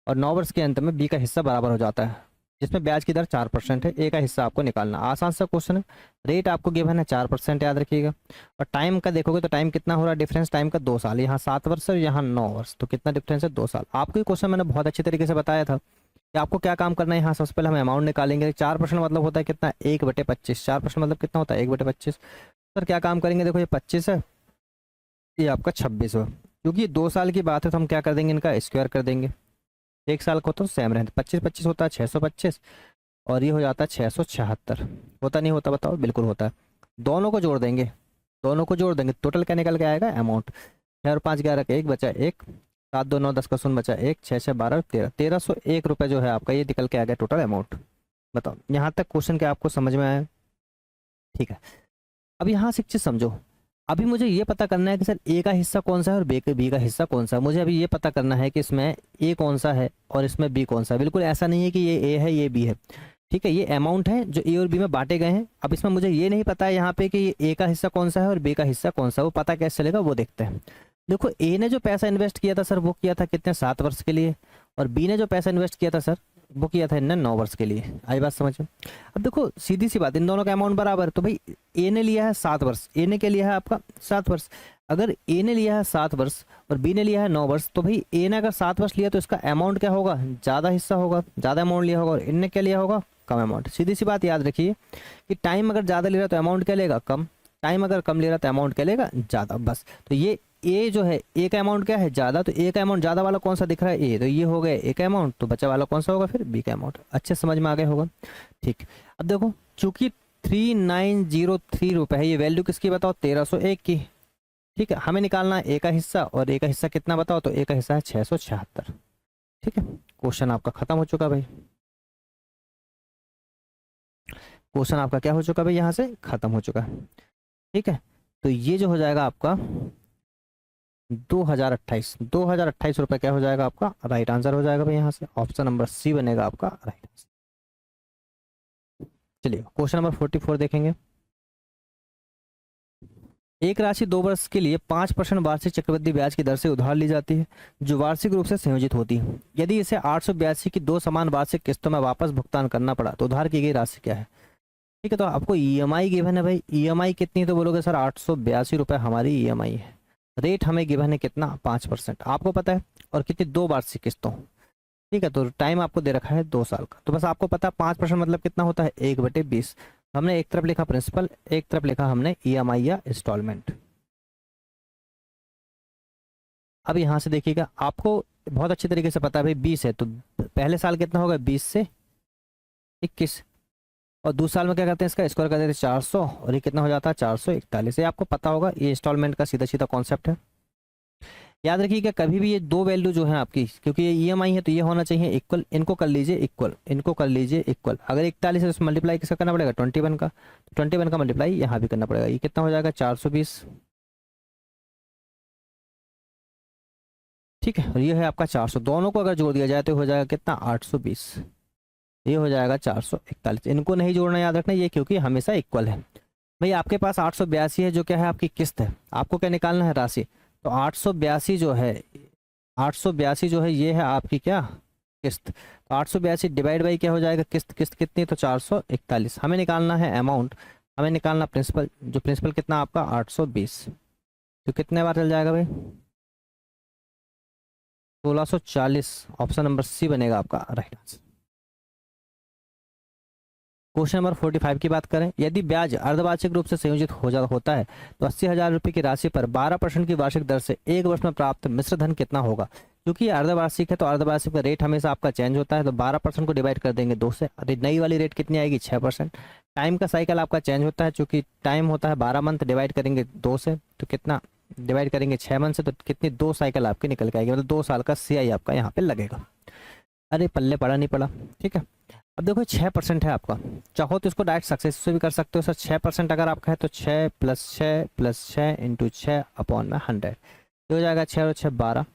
और 9 वर्ष के अंत में बी का हिस्सा बराबर हो जाता है, जिसमें ब्याज की दर 4% है, ए का हिस्सा आपको निकालना। आसान सा क्वेश्चन है, रेट आपको गिवन है 4%, याद रखिएगा। और टाइम का देखोगे तो टाइम कितना हो रहा है, डिफरेंस टाइम का 2 साल, यहाँ 7 वर्ष और यहाँ 9 वर्ष, तो कितना डिफरेंस है 2 साल। आपको ये क्वेश्चन मैंने बहुत अच्छे तरीके से बताया था कि आपको क्या काम करना है। यहाँ सबसे पहले हम अमाउंट निकालेंगे, 4% मतलब होता है कितना 1/25, 4% मतलब कितना होता है 1/25। सर क्या काम करेंगे, देखो ये 25 है, ये आपका 26 है, क्योंकि ये 2 साल की बात है तो हम क्या कर देंगे इनका स्क्वायर कर देंगे, 1 साल को तो सेम रहते, 25/25 होता है 625 और ये हो जाता है 676, होता नहीं होता बताओ, बिल्कुल होता है। दोनों को जोड़ देंगे, दोनों को जोड़ देंगे, टोटल क्या निकल के आएगा अमाउंट, 6 और 5 11 1 बचा 1, 7 2 9 10 का 0 बचा 1, 6 6 12 13, 1,301 रुपये जो है आपका ये निकल के आ गया टोटल अमाउंट। बताओ यहाँ तक क्वेश्चन क्या आपको समझ में आया? ठीक है, अब यहाँ से एक चीज समझो। अभी मुझे ये पता करना है कि सर ए का हिस्सा कौन सा है और बी का हिस्सा कौन सा है। मुझे अभी ये पता करना है कि इसमें ए कौन सा है और इसमें बी कौन सा है। बिल्कुल ऐसा नहीं है कि ये ए है ये बी है, ठीक है। ये अमाउंट है जो ए और बी में बांटे गए हैं। अब इसमें मुझे ये नहीं पता है यहाँ पे कि ए का हिस्सा कौन सा है और बी का हिस्सा कौन सा है। वो पता कैसे चलेगा वो देखते हैं। देखो ए ने जो पैसा इन्वेस्ट किया था सर वो किया था कितने 7 वर्ष के लिए, और बी ने जो पैसा इन्वेस्ट किया था सर वो किया था इनने 9 वर्ष के लिए। आई बात समझ में? अब देखो सीधी सी बात, इन दोनों का अमाउंट बराबर, तो भाई ए ने लिया है 7 वर्ष, ए ने क्या लिया है आपका 7 वर्ष। अगर ए ने लिया है 7 वर्ष और बी ने लिया है 9 वर्ष, तो भाई ए ने अगर 7 वर्ष लिया तो इसका अमाउंट क्या होगा, ज़्यादा हिस्सा होगा, ज़्यादा अमाउंट लिया होगा, और इनने क्या लिया होगा, कम अमाउंट। सीधी सी बात याद रखिए कि टाइम अगर ज़्यादा ले रहा तो अमाउंट क्या लेगा, कम। टाइम अगर कम ले रहा तो अमाउंट क्या लेगा, ज़्यादा। बस तो ये ए जो है ए का अमाउंट क्या है, ज़्यादा, तो ए का अमाउंट ज़्यादा वाला कौन सा दिख रहा है, ए, तो ये हो गया ए का अमाउंट, तो बचा वाला कौन सा होगा फिर, बी का अमाउंट। अच्छे समझ में आ गया होगा? ठीक। अब देखो चूंकि 3903 रुपये है, ये वैल्यू किसकी बताओ, 1301 की। ठीक है, हमें निकालना है ए का हिस्सा, और ए का हिस्सा कितना बताओ, तो ए का हिस्सा है 676। ठीक है, क्वेश्चन आपका खत्म हो चुका भाई। क्वेश्चन आपका क्या हो चुका भाई, यहाँ से खत्म हो चुका है। ठीक है, तो ये जो हो जाएगा आपका 2028 रुपये क्या हो जाएगा आपका, राइट आंसर हो जाएगा भाई। यहाँ से ऑप्शन नंबर सी बनेगा आपका राइट आंसर। चलिए क्वेश्चन नंबर 44 देखेंगे। एक राशि 2 वर्ष के लिए 5% वार्षिक चक्रवृद्धि ब्याज की दर से उधार ली जाती है, जो वार्षिक रूप से संयोजित होती है। यदि इसे 882 की 2 समान वार्षिक किस्तों में वापस भुगतान करना पड़ा तो उधार की गई राशि क्या है? ठीक है, तो आपको ईएमआई गिवन है भाई। ईएमआई कितनी है, तो बोलोगे सर 882 रुपये हमारी ईएमआई है। रेट हमें गिवन है कितना, 5%, आपको पता है, और कितनी, 2 वार्षिक किस्तों। ठीक है, तो टाइम आपको दे रखा है 2 साल का। तो बस आपको पता है 5% मतलब कितना होता है, 1/20। हमने एक तरफ लिखा प्रिंसिपल, एक तरफ लिखा हमने ईएमआई या इंस्टॉलमेंट। अब यहाँ से देखिएगा, आपको बहुत अच्छी तरीके से पता है भाई 20 है, तो पहले साल कितना होगा, 20 से 21, और दूसरे साल में क्या करते हैं, इसका स्क्वायर कर देते हैं 400, और ये कितना हो जाता है 441। ये आपको पता होगा, ये इंस्टॉलमेंट का सीधा सीधा कॉन्सेप्ट है। याद रखिएगा कभी भी ये दो वैल्यू जो है आपकी, क्योंकि ये ईएमआई है तो ये होना चाहिए इक्वल, इनको कर लीजिए इक्वल, इनको कर लीजिए इक्वल। अगर 41 है तो मल्टीप्लाई किसका करना पड़ेगा, 21 का, 21 का मल्टीप्लाई यहाँ भी करना पड़ेगा। ये कितना हो जाएगा, 420। ठीक है, और ये है आपका 400, दोनों को अगर जोड़ दिया जाए तो हो जाएगा कितना, 820। ये हो जाएगा 441। इनको नहीं जोड़ना, याद रखना ये, क्योंकि हमेशा इक्वल है। भाई आपके पास 882 है जो क्या है आपकी किस्त है, आपको क्या निकालना है, राशि। तो 882 जो है, 882 जो है ये है आपकी क्या, किस्त। तो 882 डिवाइड बाई क्या हो जाएगा, किस्त, किस्त कितनी है, तो 441। हमें निकालना है अमाउंट, हमें निकालना प्रिंसिपल, जो प्रिंसिपल कितना आपका 820, तो कितने बार चल जाएगा भाई, 1640। ऑप्शन नंबर सी बनेगा आपका राइट आंसर। क्वेश्चन नंबर 45 की बात करें। यदि ब्याज अर्धवार्षिक रूप से संयोजित होता है तो 80,000 रुपये की राशि पर 12% की वार्षिक दर से 1 वर्ष में प्राप्त मिश्र धन कितना होगा? क्योंकि ये अर्धवार्षिक है तो अर्धवार्षिक का रेट हमेशा आपका चेंज होता है, तो 12% को डिवाइड कर देंगे 2 से, अरे नई वाली रेट कितनी आएगी, 6%। टाइम का साइकिल आपका चेंज होता है, चूंकि टाइम होता है 12 मंथ, डिवाइड करेंगे 2 से तो कितना, डिवाइड करेंगे 6 मंथ से तो कितनी, 2 साइकिल आपकी निकल के आएगी, मतलब 2 साल का CI आपका यहाँ पे लगेगा। अरे पल्ले पड़ा नहीं पड़ा, ठीक है। अब देखो 6% है आपका, चाहो तो इसको डायरेक्ट सक्सेस से भी कर सकते हो सर। 6% अगर आपका है तो 6 + 6 + 6 × 6 अपॉन में 100, ये हो जाएगा 6 और 6 12,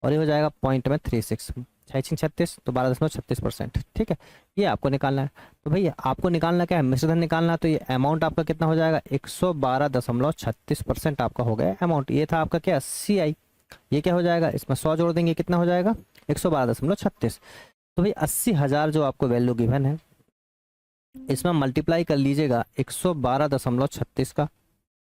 और ये हो जाएगा पॉइंट में 36, 6 36, तो 12.36%। ठीक है, ये आपको निकालना है। तो भैया आपको निकालना क्या है, मिश्रधन निकालना है। तो ये अमाउंट आपका कितना हो जाएगा, 112.36% आपका हो गया अमाउंट। ये था आपका क्या, CI। ये क्या हो जाएगा, इसमें 100 जोड़ देंगे, कितना हो जाएगा, 112.36। तो भाई 80,000 जो आपको वैल्यू गिवन है, इसमें मल्टीप्लाई कर लीजिएगा 112.36 का,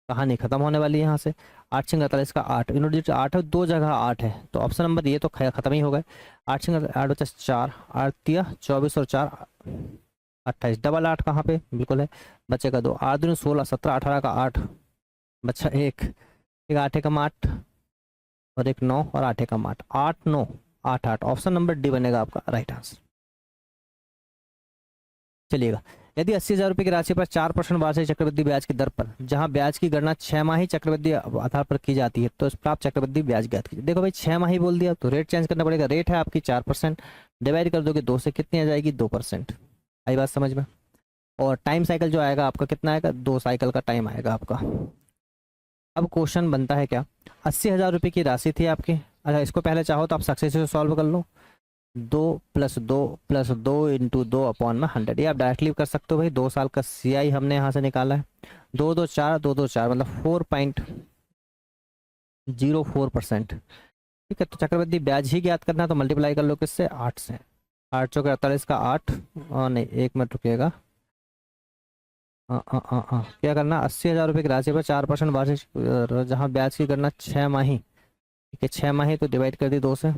कहानी खत्म होने वाली है यहाँ से। 8 × 48 का 8, यूनिट 8 है, 2 जगह 8 है, तो ऑप्शन नंबर ये तो खत्म ही हो गए। 8 × 8 = 4, 8 × 24 और 4 28, डबल 8 कहाँ पे, बिल्कुल है, बचेगा 2, 8 दूनी 16, 17 18 का 8, बच्चा एक 8 एकम 8 और एक 9 और 8 एकम 8, 8 9 8 8, ऑप्शन नंबर डी बनेगा आपका राइट आंसर। चलिएगा, यदि 80,000 रुपये की राशि पर 4% वार्षिक चक्रवृद्धि ब्याज की दर पर, जहां ब्याज की गणना 6 माही चक्रवृद्धि आधार पर की जाती है, तो प्राप्त चक्रवृद्धि ब्याज ज्ञात कीजिए। देखो भाई 6 माही बोल दिया तो रेट चेंज करना पड़ेगा। रेट है आपकी 4%, डिवाइड कर दोगे 2 से, कितनी आ जाएगी, 2%। आई बात समझ में। और टाइम साइकिल जो आएगा आपका कितना आएगा, 2 साइकिल का टाइम आएगा आपका। अब क्वेश्चन बनता है क्या, 80,000 रुपये की राशि थी आपकी। अच्छा, इसको पहले चाहो तो आप सक्सेस से सॉल्व कर लो। 2 + 2 + 2 इंटू 2/100, ये आप डायरेक्टली कर सकते हो भाई। 2 साल का CI हमने यहाँ से निकाला है। 2 2 4, 2 2 4 मतलब 4.04%। ठीक है, तो चक्रवृद्धि ब्याज ही ज्ञात करना है, तो मल्टीप्लाई कर लो किससे, 8 से। 8 × 48 का 8, और नहीं 1 मिनट रुकिएगा। क्या करना, 80,000 रुपये की राशि पर 4% वार्षिक जहाँ ब्याज की गणना 6 माही, ठीक है 6 माही, तो डिवाइड कर दी 2 से।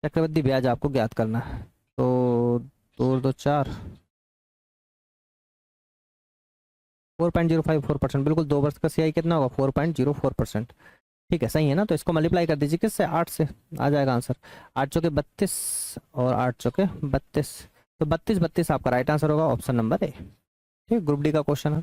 चक्रवृद्धि ब्याज आपको ज्ञात करना है, तो 2 2 4, 4.054%, बिल्कुल 2 वर्ष का CI कितना होगा, 4.04%। ठीक है, सही है ना। तो इसको मल्टीप्लाई कर दीजिए किससे, 8 से, आ जाएगा आंसर। 8 चौके 32 और 8 चौके 32, तो 32 आपका राइट आंसर होगा, ऑप्शन नंबर ए। ठीक, ग्रुप डी का क्वेश्चन है।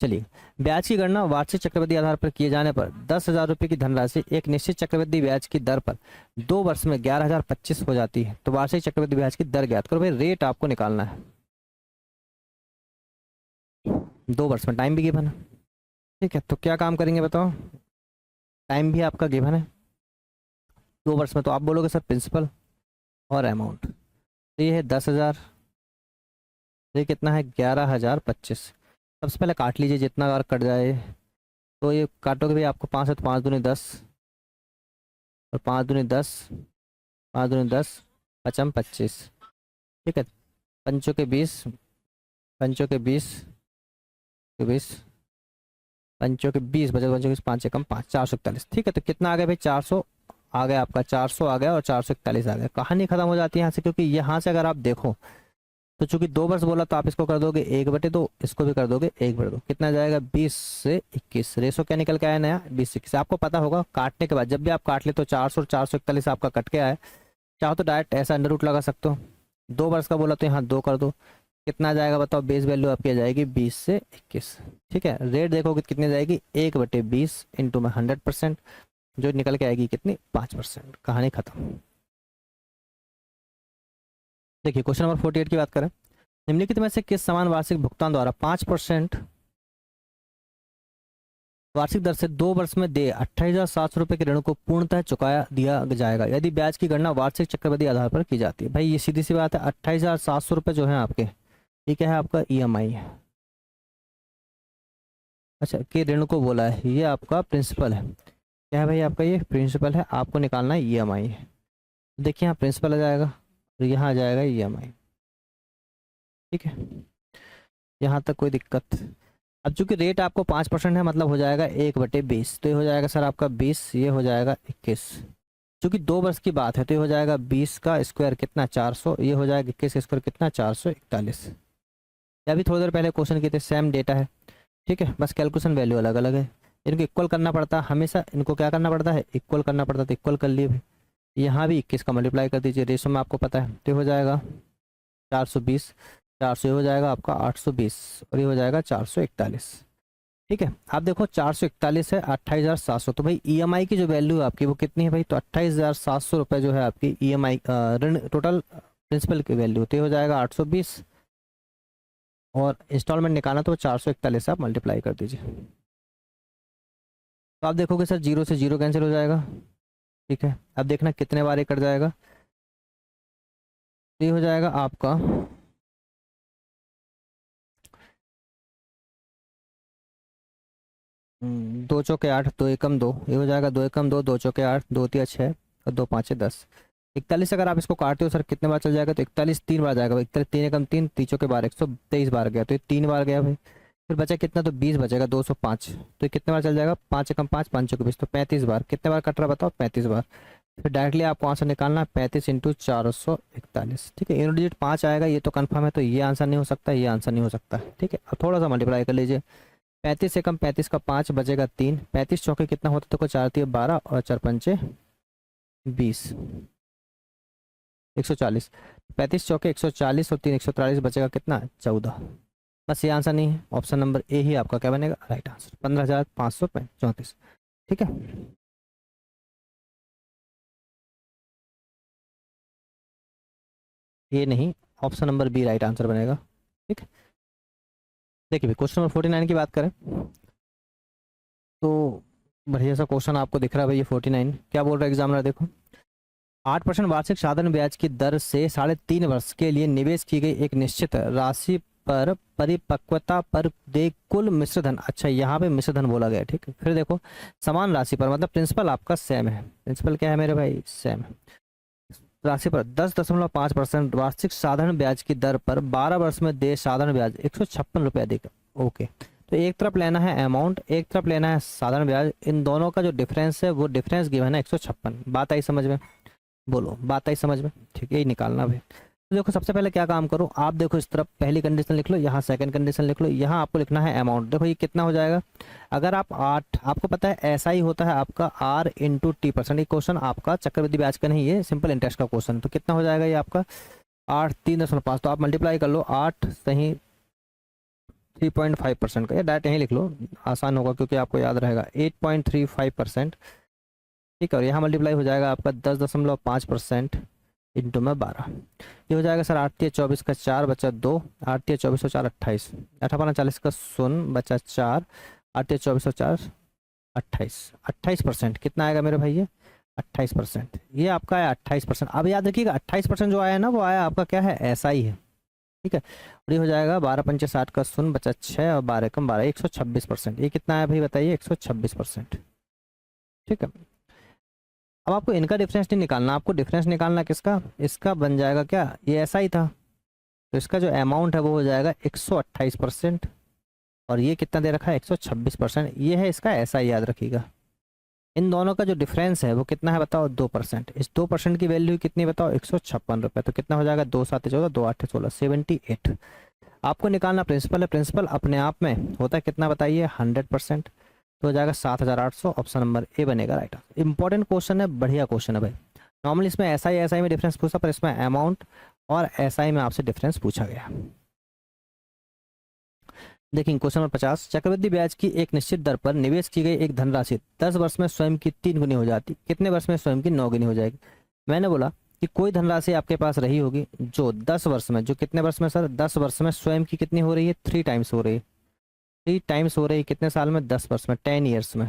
चलिए, ब्याज की गणना वार्षिक चक्रवृद्धि आधार पर किए जाने पर 10,000 रुपये की धनराशि एक निश्चित चक्रवृद्धि ब्याज की दर पर 2 वर्ष में 11,025 हो जाती है, तो वार्षिक चक्रवृद्धि ब्याज की दर ज्ञात करो। भाई रेट आपको निकालना है, 2 वर्ष में, टाइम भी गिवन है। ठीक है, तो क्या काम करेंगे बताओ, टाइम भी आपका गिवन है, 2 वर्ष में, तो आप बोलोगे सर प्रिंसिपल और अमाउंट, तो ये है 10,000, ये कितना है 11,025। सबसे पहले काट लीजिए जितना बार कट जाए, तो ये काटोगे भी आपको 5 है, तो 5 दूनी 10, और 5 दूनी 10, 5 दूनी 10, 5×5 = 25। ठीक है, पंचों के 20, पंचों के 20 के 20, पंचों के 20 बचे, पंचों के 5 एकम 5, 441। ठीक है, तो कितना आ गया भाई, 400 आ गया आपका, 400 आ गया और 441 आ गया। कहानी खत्म हो जाती है यहाँ से, क्योंकि यहाँ से अगर आप देखो तो चूंकि 2 वर्ष बोला, तो आप इसको कर दोगे 1/2, इसको भी कर दोगे 1/2, कितना जाएगा 20 से 21। रेशो क्या निकल के आया नया, 20 से 21। आपको पता होगा काटने के बाद जब भी आप काट ले तो 400 और 441 आपका कट के आए। चाहो तो डायरेक्ट ऐसा अंडर रूट लगा सकते हो, 2 वर्ष का बोला तो यहाँ 2 कर दो, कितना जाएगा बताओ, बेस वैल्यू आपकी आ जाएगी 20 से 21। ठीक है, रेट देखोगे कितनी जाएगी, 1/20 इंटू में 100%, जो निकल के आएगी कितनी, 5%। कहानी खत्म। देखिए क्वेश्चन नंबर 48 की बात करें, निम्नलिखित में से किस समान वार्षिक भुगतान द्वारा 5% वार्षिक दर से 2 वर्ष में दे 28,700 रुपये के ऋण को पूर्णतः चुकाया दिया जाएगा, यदि ब्याज की गणना वार्षिक चक्रवृद्धि आधार पर की जाती है। भाई ये सीधी सी बात है, 28,700 रुपये जो है आपके, ये क्या है आपका EMI है। अच्छा, के ऋण को बोला है, ये आपका प्रिंसिपल है। क्या है भाई आपका, ये प्रिंसिपल है, आपको निकालना है EMI। देखिए यहाँ प्रिंसिपल आ जाएगा और यहाँ आ जाएगा EMI। ठीक है, यहाँ तक कोई दिक्कत। अब चूंकि रेट आपको 5% है, मतलब हो जाएगा 1/20, तो ये हो जाएगा सर आपका 20, ये हो जाएगा 21। चूंकि 2 वर्ष की बात है, तो ये हो जाएगा 20 का स्क्वायर कितना 400, ये हो जाएगा 21 का स्क्वायर कितना 441। ये अभी थोड़ी देर पहले क्वेश्चन किए थे, सेम डेटा है। ठीक है, बस कैलकुलेशन वैल्यू अलग अलग है। इनको इक्वल करना पड़ता है हमेशा, इनको क्या करना पड़ता है, इक्वल करना पड़ता है, तो इक्वल कर लिए भाई। यहाँ भी 21 का मल्टीप्लाई कर दीजिए, रेशो में आपको पता है, तो हो जाएगा 420, 400 हो जाएगा आपका 820, और ये हो जाएगा 441। ठीक है, आप देखो 441 है 28,700, तो भाई EMI की जो वैल्यू है आपकी वो कितनी है भाई, तो 28,700 रुपये जो है आपकी EMI ऋण टोटल प्रिंसिपल की वैल्यू, तो ये हो जाएगा 820, और इंस्टॉलमेंट निकालना तो 441 से आप मल्टीप्लाई कर दीजिए। तो आप देखोगे सर 0 से 0 कैंसिल हो जाएगा। ठीक है, अब देखना कितने बार ये कट जाएगा, तो ये हो जाएगा आपका 2 चौके 8, 2 एकम 2, ये हो जाएगा 2 एकम 2, 2 चौके 8, 2 तिया 6 और 2 5 10। 41 अगर आप इसको काटते हो सर कितने बार चल जाएगा, तो 41 3 बार जाएगा, 41 3 एकम 3, 3 चौके 12, 123 बार गया, तो ये 3 बार गया भाई। फिर बचा कितना, तो 20 बचेगा 205, तो ये कितने बार चल जाएगा, 5 एकम 5, 5 चौके 20, तो 35 बार। कितने बार कट रहा बताओ, 35 बार। फिर डायरेक्टली आपको आंसर निकालना है 35 इंटू 441। ठीक है, इन डिजिट 5 आएगा, ये तो कन्फर्म है, तो ये आंसर नहीं हो सकता, ये आंसर नहीं हो सकता। ठीक है, अब थोड़ा सा मल्टीप्लाई कर लीजिए, 35 एकम 35 का 5 बचेगा 3, 35 चौके कितना होता है, देखो 4 तिया 12 और 4 पंचे 20, 140। 35 चौके 140 और 3 143, बचेगा कितना 14। बस ये आंसर नहीं है, ऑप्शन नंबर ए ही आपका क्या बनेगा, राइट आंसर, 15,534। ठीक है। ए नहीं, option number B right answer बनेगा। ठीक है, देखिए क्वेश्चन नंबर 49 की बात करें तो बढ़िया सा क्वेश्चन आपको दिख रहा है भाई, ये 49 क्या बोल रहा है एग्जामिनर, देखो 8% वार्षिक साधारण ब्याज की दर से 3.5 वर्ष के लिए निवेश की गई एक निश्चित राशि पर परिपक्वता पर दे कुल मिश्र धन, अच्छा यहाँ पे मिश्र धन बोला गया, ठीक है। फिर देखो समान राशि पर, मतलब प्रिंसिपल आपका सेम है, प्रिंसिपल क्या है मेरे भाई, सेम है, राशि पर 10.5% वार्षिक साधारण ब्याज की दर पर 12 वर्ष में दे साधारण ब्याज 156 रुपये अधिक। ओके, तो एक तरफ लेना है अमाउंट, एक तरफ लेना है साधारण ब्याज, इन दोनों का जो डिफरेंस है वो डिफरेंस गिवन है 156। बात आई समझ में, बोलो बात आई समझ में, ठीक है, यही निकालना भाई। तो देखो सबसे पहले क्या काम करो आप, देखो इस तरफ पहली कंडीशन लिख लो, यहाँ सेकंड कंडीशन लिख लो, यहाँ आपको लिखना है अमाउंट। देखो ये कितना हो जाएगा, अगर आप 8, आपको पता है ऐसा ही होता है आपका आर इंटू टी%। ये क्वेश्चन आपका चक्रवृद्धि ब्याज का नहीं, ये सिंपल इंटरेस्ट का क्वेश्चन। तो कितना हो जाएगा ये आपका 8 3.5, तो आप मल्टीप्लाई कर लो 8 सही 3.5% का, या डायरेक्ट यहीं लिख लो आसान होगा क्योंकि आपको याद रहेगा 8.35%। ठीक है, और यहाँ मल्टीप्लाई हो जाएगा आपका 10.5% इंटू में 12, ये हो जाएगा सर 8 × 24 का 4 बचा 2, 8 × 24 4 28, 8×40 का 0 बचा 4, 8 × 24 4 28, 28% कितना आएगा मेरे भाई, ये 28%, ये आपका है 28%। अब याद रखिएगा 28% जो आया है ना वो आया आपका क्या है, ऐसा ही है, ठीक है। और ये हो जाएगा 12 × 5 = 60 का 0 बचा 6 और 12 × 12 126%, ये कितना है भाई बताइए, 126%। ठीक है, अब आपको इनका डिफरेंस नहीं निकालना, आपको डिफरेंस निकालना किसका, इसका बन जाएगा क्या, ये ऐसा ही था, तो इसका जो अमाउंट है वो हो जाएगा 128%, और ये कितना दे रखा है 126%, ये है इसका ऐसा ही, याद रखिएगा। इन दोनों का जो डिफरेंस है वो कितना है बताओ, 2%। इस 2% की वैल्यू कितनी बताओ, 156 रुपये, तो कितना हो जाएगा 2 × 7 = 14, 2 × 8 = 16, 78। आपको निकालना प्रिंसिपल है, प्रिंसिपल अपने आप में होता है कितना बताइए, 100%, तो हो जाएगा 7,800, ऑप्शन नंबर ए बनेगा राइट आंसर। इंपॉर्टेंट क्वेश्चन है, बढ़िया क्वेश्चन है भाई। नॉर्मली इसमें एसआई में डिफरेंस पूछा, पर इसमें अमाउंट और एसआई में आपसे डिफरेंस पूछा गया। देखिए क्वेश्चन नंबर 50, चक्रवृद्धि ब्याज की एक निश्चित दर पर निवेश की गई एक धनराशि 10 वर्ष में स्वयं की 3 गुनी हो जाती, कितने वर्ष में स्वयं की 9 गुनी हो जाएगी। मैंने बोला कि कोई धनराशि आपके पास रही होगी जो 10 वर्ष में, जो कितने वर्ष में सर, 10 वर्ष में स्वयं की कितनी हो रही है, 3 टाइम्स हो रही है, 3 टाइम्स हो रही है, कितने साल में, 10 वर्ष में, 10 ईयर्स में।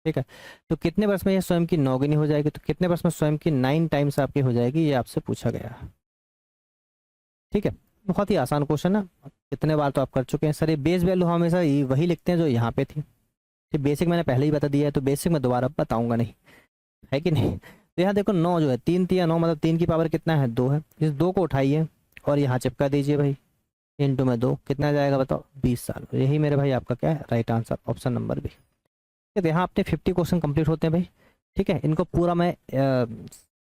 ठीक है, तो कितने वर्ष में ये स्वयं की 9 गुनी हो जाएगी, तो कितने वर्ष में स्वयं की 9 टाइम्स आपकी हो जाएगी, ये आपसे पूछा गया। ठीक है, बहुत ही आसान क्वेश्चन है, कितने बार तो आप कर चुके हैं सर। ये बेस वैल्यू हमेशा वही लिखते हैं जो यहाँ पे थी, ये बेसिक मैंने पहले ही बता दिया है, तो बेसिक मैं दोबारा बताऊंगा नहीं, है कि नहीं। तो यहाँ देखो 9 जो है, 3 3 9, मतलब 3 की पावर कितना है, 2 है, इस 2 को उठाइए और यहाँ चिपका दीजिए भाई, इंटू में 2, कितना जाएगा बताओ, 20 साल। यही मेरे भाई आपका क्या है, right answer, option number B. तो यहाँ अपने 50 क्वेश्चन कंप्लीट होते हैं भाई। ठीक है, इनको पूरा मैं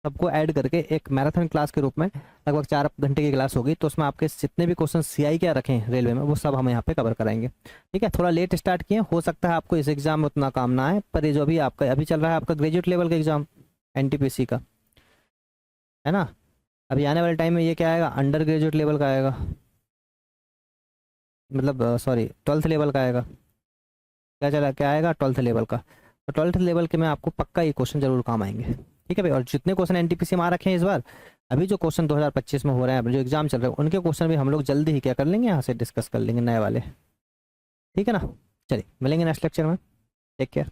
सबको ऐड करके एक मैराथन क्लास के रूप में लगभग 4 घंटे की क्लास होगी, तो उसमें आपके जितने भी क्वेश्चन सीआई क्या रखे हैं रेलवे में वो सब हम यहाँ पे कवर कराएंगे। ठीक है, थोड़ा लेट स्टार्ट किए, हो सकता है आपको इस एग्जाम में उतना काम ना आए, पर ये जो भी आपका अभी चल रहा है आपका ग्रेजुएट लेवल का एग्जाम एनटीपीसी का, है ना, अभी आने वाले टाइम में ये क्या आएगा, अंडर ग्रेजुएट लेवल का आएगा, मतलब सॉरी 12th लेवल का आएगा, क्या चला क्या आएगा 12th लेवल का। तो 12th लेवल के में आपको पक्का ये क्वेश्चन जरूर काम आएंगे। ठीक है भाई, और जितने क्वेश्चन एनटीपीसी में आ रखे हैं इस बार, अभी जो क्वेश्चन 2025 में हो रहे हैं, जो एग्जाम चल रहे हैं, उनके क्वेश्चन भी हम लोग जल्दी ही क्या कर लेंगे, यहाँ से डिस्कस कर लेंगे नए वाले। ठीक है ना, चलिए मिलेंगे नेक्स्ट लेक्चर में, टेक केयर।